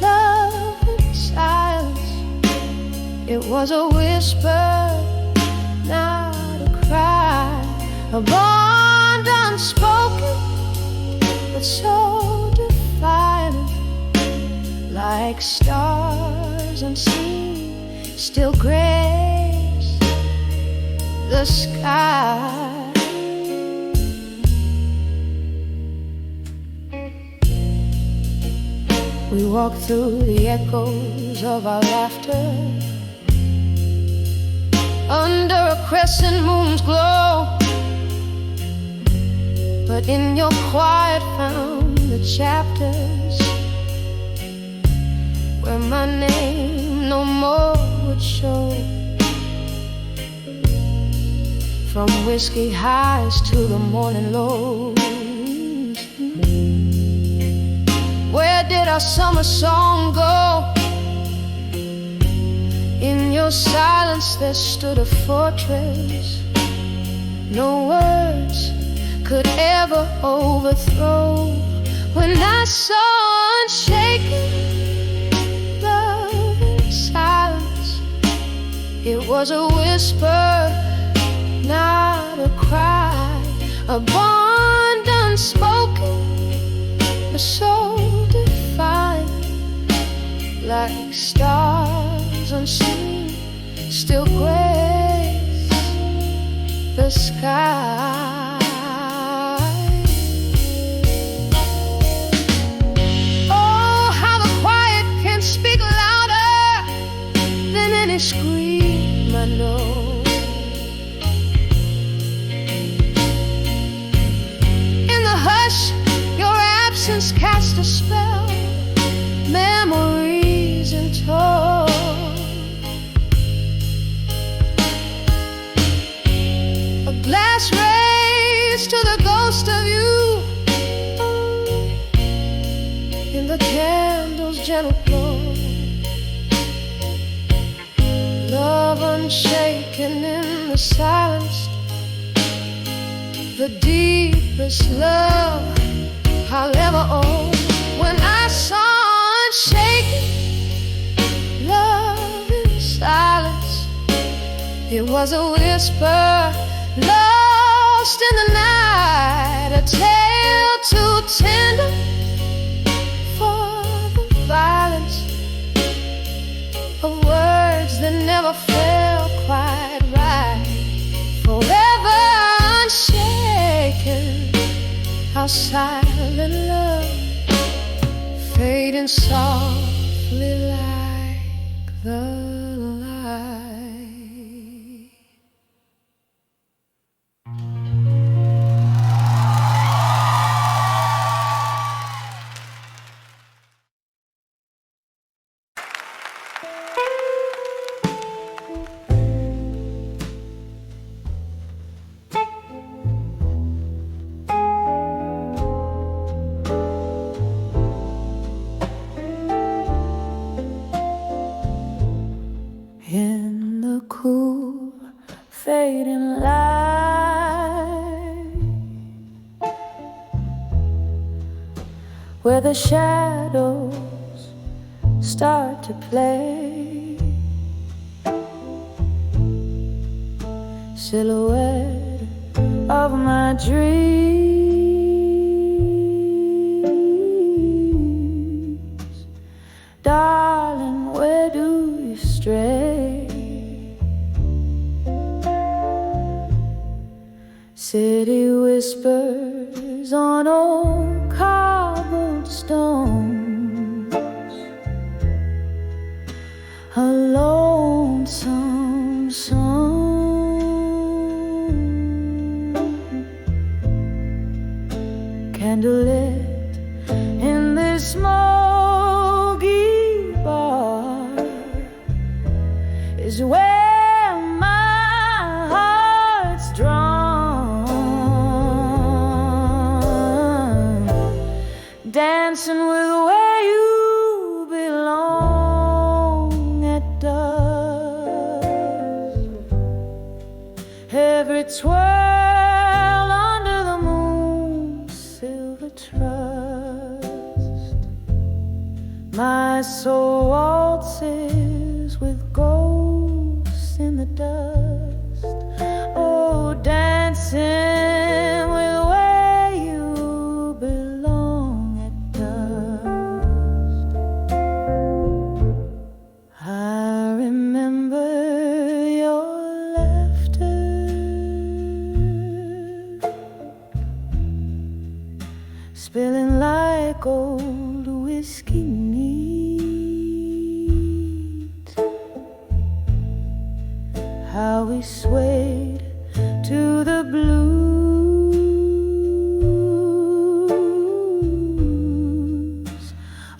love in silence, it was a whisper, not a cry, a bond unspoken, but so defiant, like stars unseen, still grace the sky. We walk through the echoes of our laughter, under a crescent moon's glow. But in your quiet found the chapters where my name no more would show. From whiskey highs to the morning lows, where did our summer song go? In your silence there stood a fortress no words could ever overthrow. When I saw unshaken love in silence, it was a whisper, not a cry, a bond unspoken, but so defined, like stars unseen still grace the sky. Oh, how the quiet can speak louder than any scream, I know. In the hush, your absence cast a spell, memories untold. A glass raised to the ghost of you in the candle's gentle glow. Love unshaken in the silence, the deepest love I'll ever own. When I saw unshaken love in silence, it was a whisper lost in the night, a tale too tender for the violence of words that never felt quite right. Forever unshaken, our silent love fading softly like the light. In the cool, fading light, where the shadows start to play, silhouette of my dreams, darling, where do you stray? City whispers on old cobblestones, a lonesome song, candlelit in this smoky bar is where my heart's drawn. Dancing with where you belong at dusk. Every twirl under the moon's silver trust. My soul waltzes with ghosts in the dust. Oh, dancing with where you belong at dusk. I remember your laughter, spilling like old whiskey neat. How we swayed to the blues,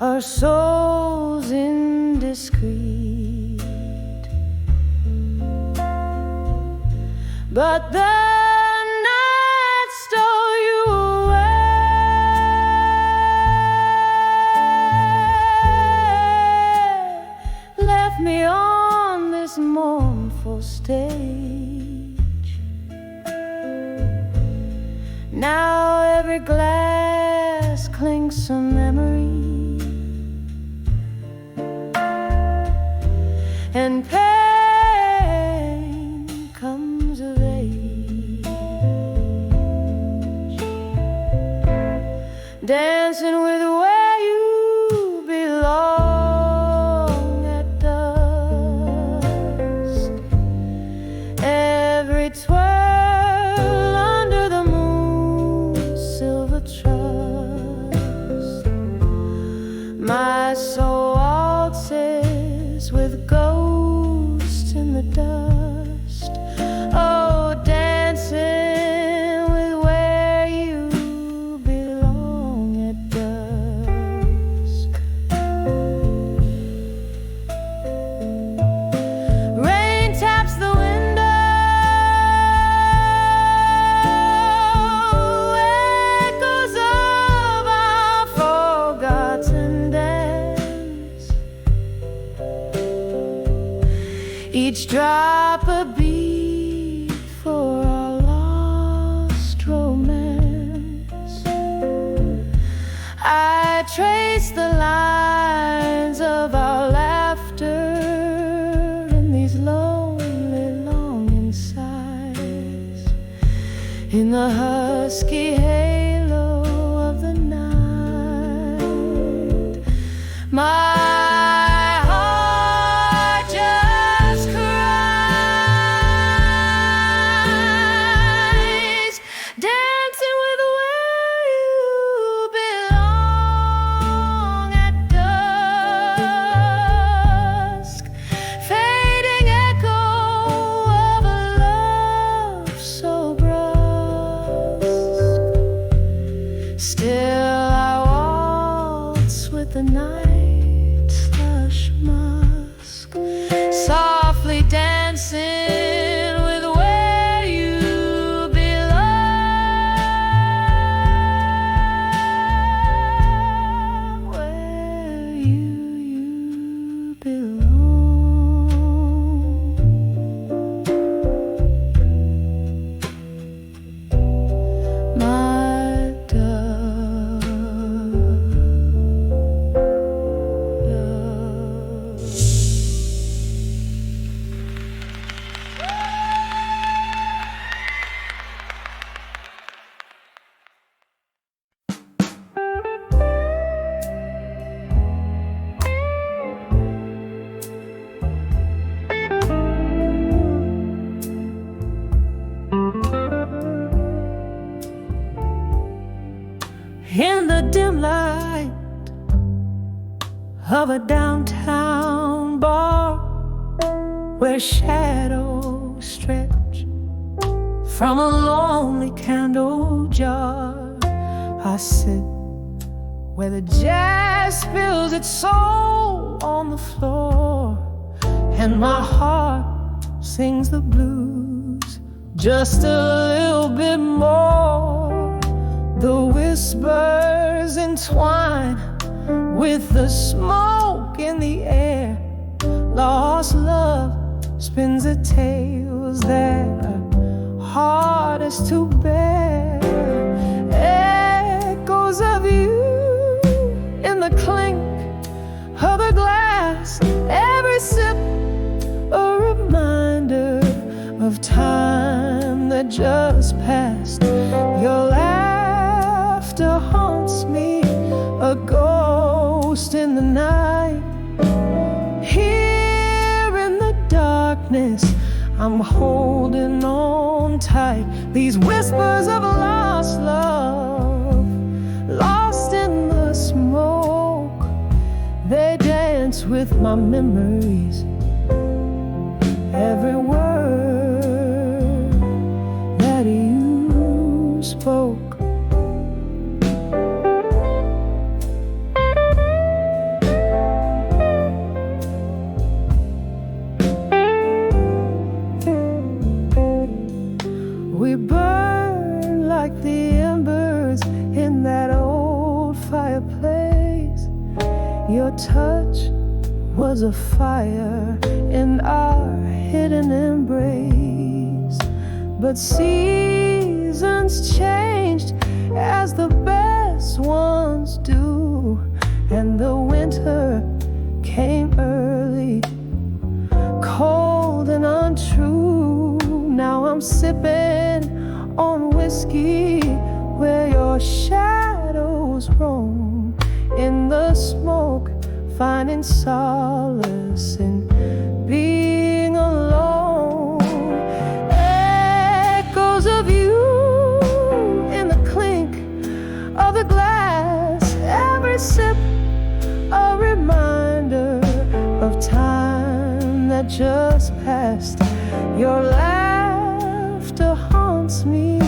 our souls indiscreet. But the night stole you away, left me on this mournful stage. Now every glass clinks a memory, and pain comes of age. Dancing with where you belong at dusk. My soul waltzes with ghosts in the dust. Oh, dancing with where you belong at dusk. Rain taps the window, echoes of our forgotten dance. Each drop a beat for our lost romance. I trace the lines of our laughter in these lonely longing sighs, in the husky halo of the night. My heart just cries, dancing with where you belong at dusk. Fading echo of a love so brusque. Still I waltz with the night's lush musk, softly dancing with where you belong, where you belong. My dove. In the dim light of a downtown bar, where shadows stretch from a lonely candle jar, I sit where the jazz spills its soul on the floor, and my heart sings the blues just a little bit more. The whispers entwine with the smoke in the air. Lost love spins the tales that are hardest to bear. Echoes of you in the clink of the glass. Every sip a reminder of time that just passed. Your laughter haunts me, a ghost in the night. Here in the darkness, I'm holding on tight. These whispers of lost love, lost in the smoke, they dance with my memories. Every word that you spoke. We burn like the embers in that old fireplace. Your touch was a fire in our hidden embrace. But seasons changed as the best ones do, and the winter came early, cold and untrue. Now I'm sipping on whiskey where your shadows roam, in the smoke, finding solace in being alone. Echoes of you in the clink of the glass. Every sip a reminder of time that just passed. Your laughter haunts me,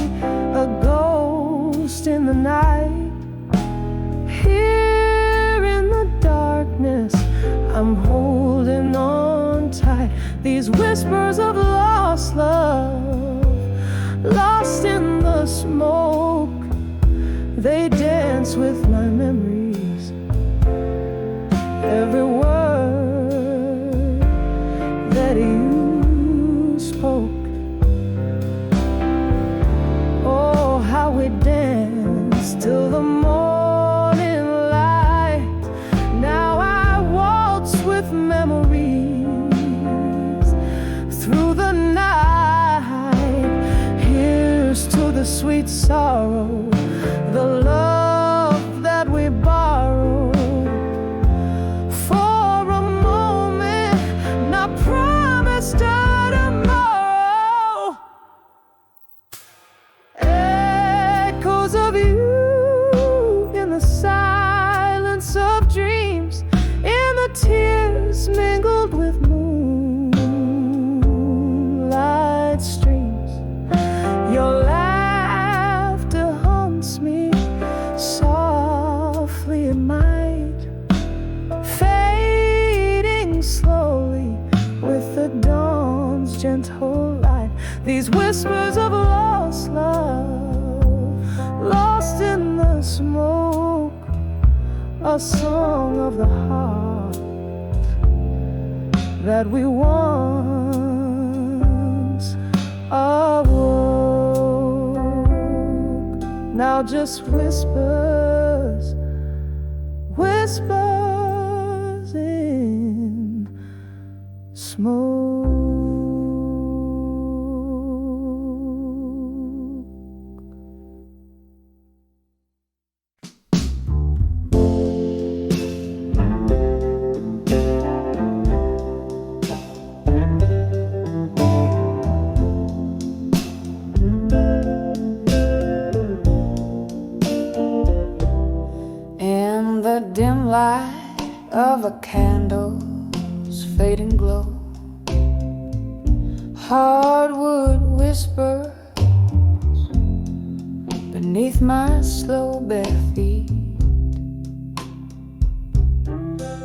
a ghost in the night. Here in the darkness, I'm holding on tight. These whispers of lost love, lost in the smoke, they dance with my memories. Every word that you spoke, oh, how we danced till the morning light. Now I waltz with memories through the night. Here's to the sweet sorrow, the love that we borrowed. For a moment, now promised tomorrow. Echoes of you in the silence of dreams, in the tears mingled with moonlight streams. Your laughter haunts me softly at night, fading slowly with the dawn's gentle light. These whispers of lost love, lost in the smoke, a song of the heart that we once awoke. Now just whispers, whispers in smoke. In the dim light of a candle's fading glow, hardwood whispers beneath my slow bare feet.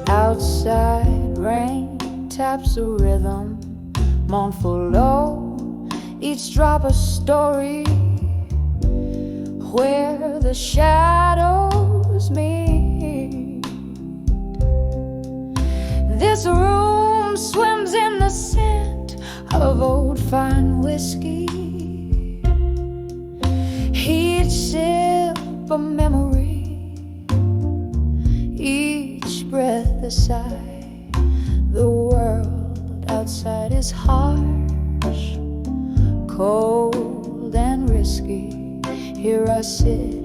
Outside rain taps a rhythm, mournful low, each drop a story, where the shadows meet. This room swims in the scent of old fine whiskey, each sip a memory, each breath a sigh. The world outside is harsh, cold and risky. Here I sit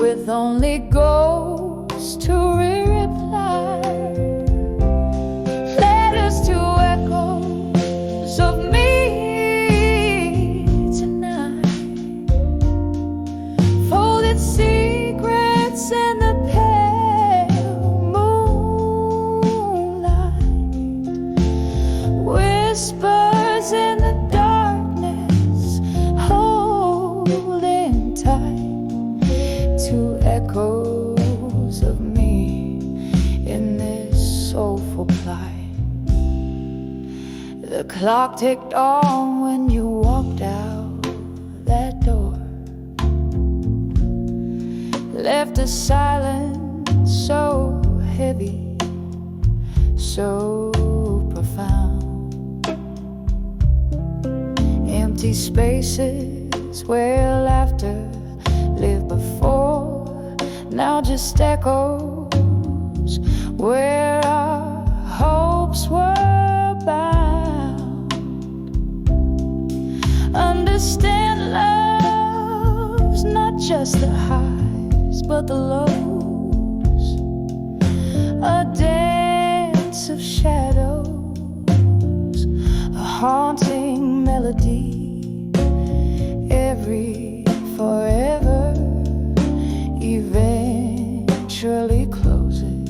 with only ghosts to reply, letters to echoes of me tonight, folded secrets in the pale moonlight, whispers in the darkness, holding tight to echoes of me in this soulful plight. The clock ticked on when you walked out that door, left a silence so heavy, so profound. Empty spaces where laughter lived before, now just echoes where our hopes were bound. Understand love's not just the highs but the lows, a dance of shadows, a haunting melody, every forever eventually closes,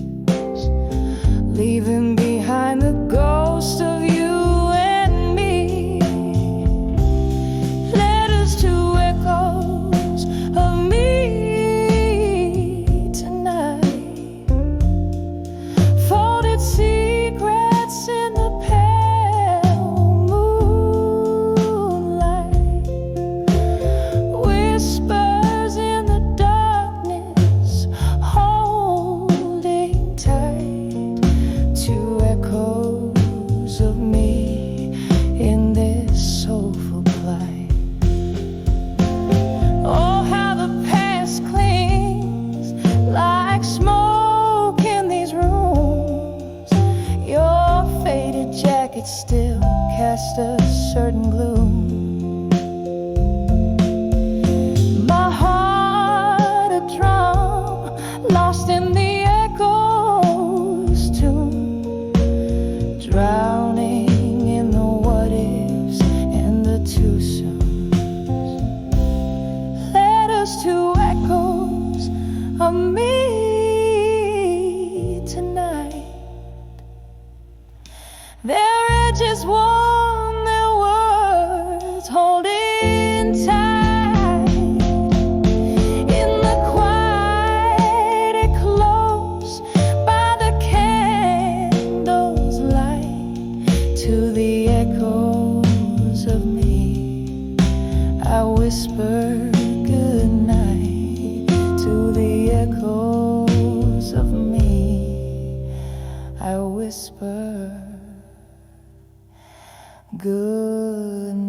leaving behind the whispered secrets in the pale moonlight, whispers in the darkness, holding tight to echoes of me in this soulful plight. Oh, how the past clings like smoke in these rooms. Your faded jacket still casts a certain gloom. My heart a drum, lost in the echoes tune, drowning in the what ifs and the too soon. Letters to echoes of me tonight. Their edges warm, their words holding tight. In the quiet, close by the candle's light, to the echoes of me I whisper good night. To the echoes of me I whisper good night.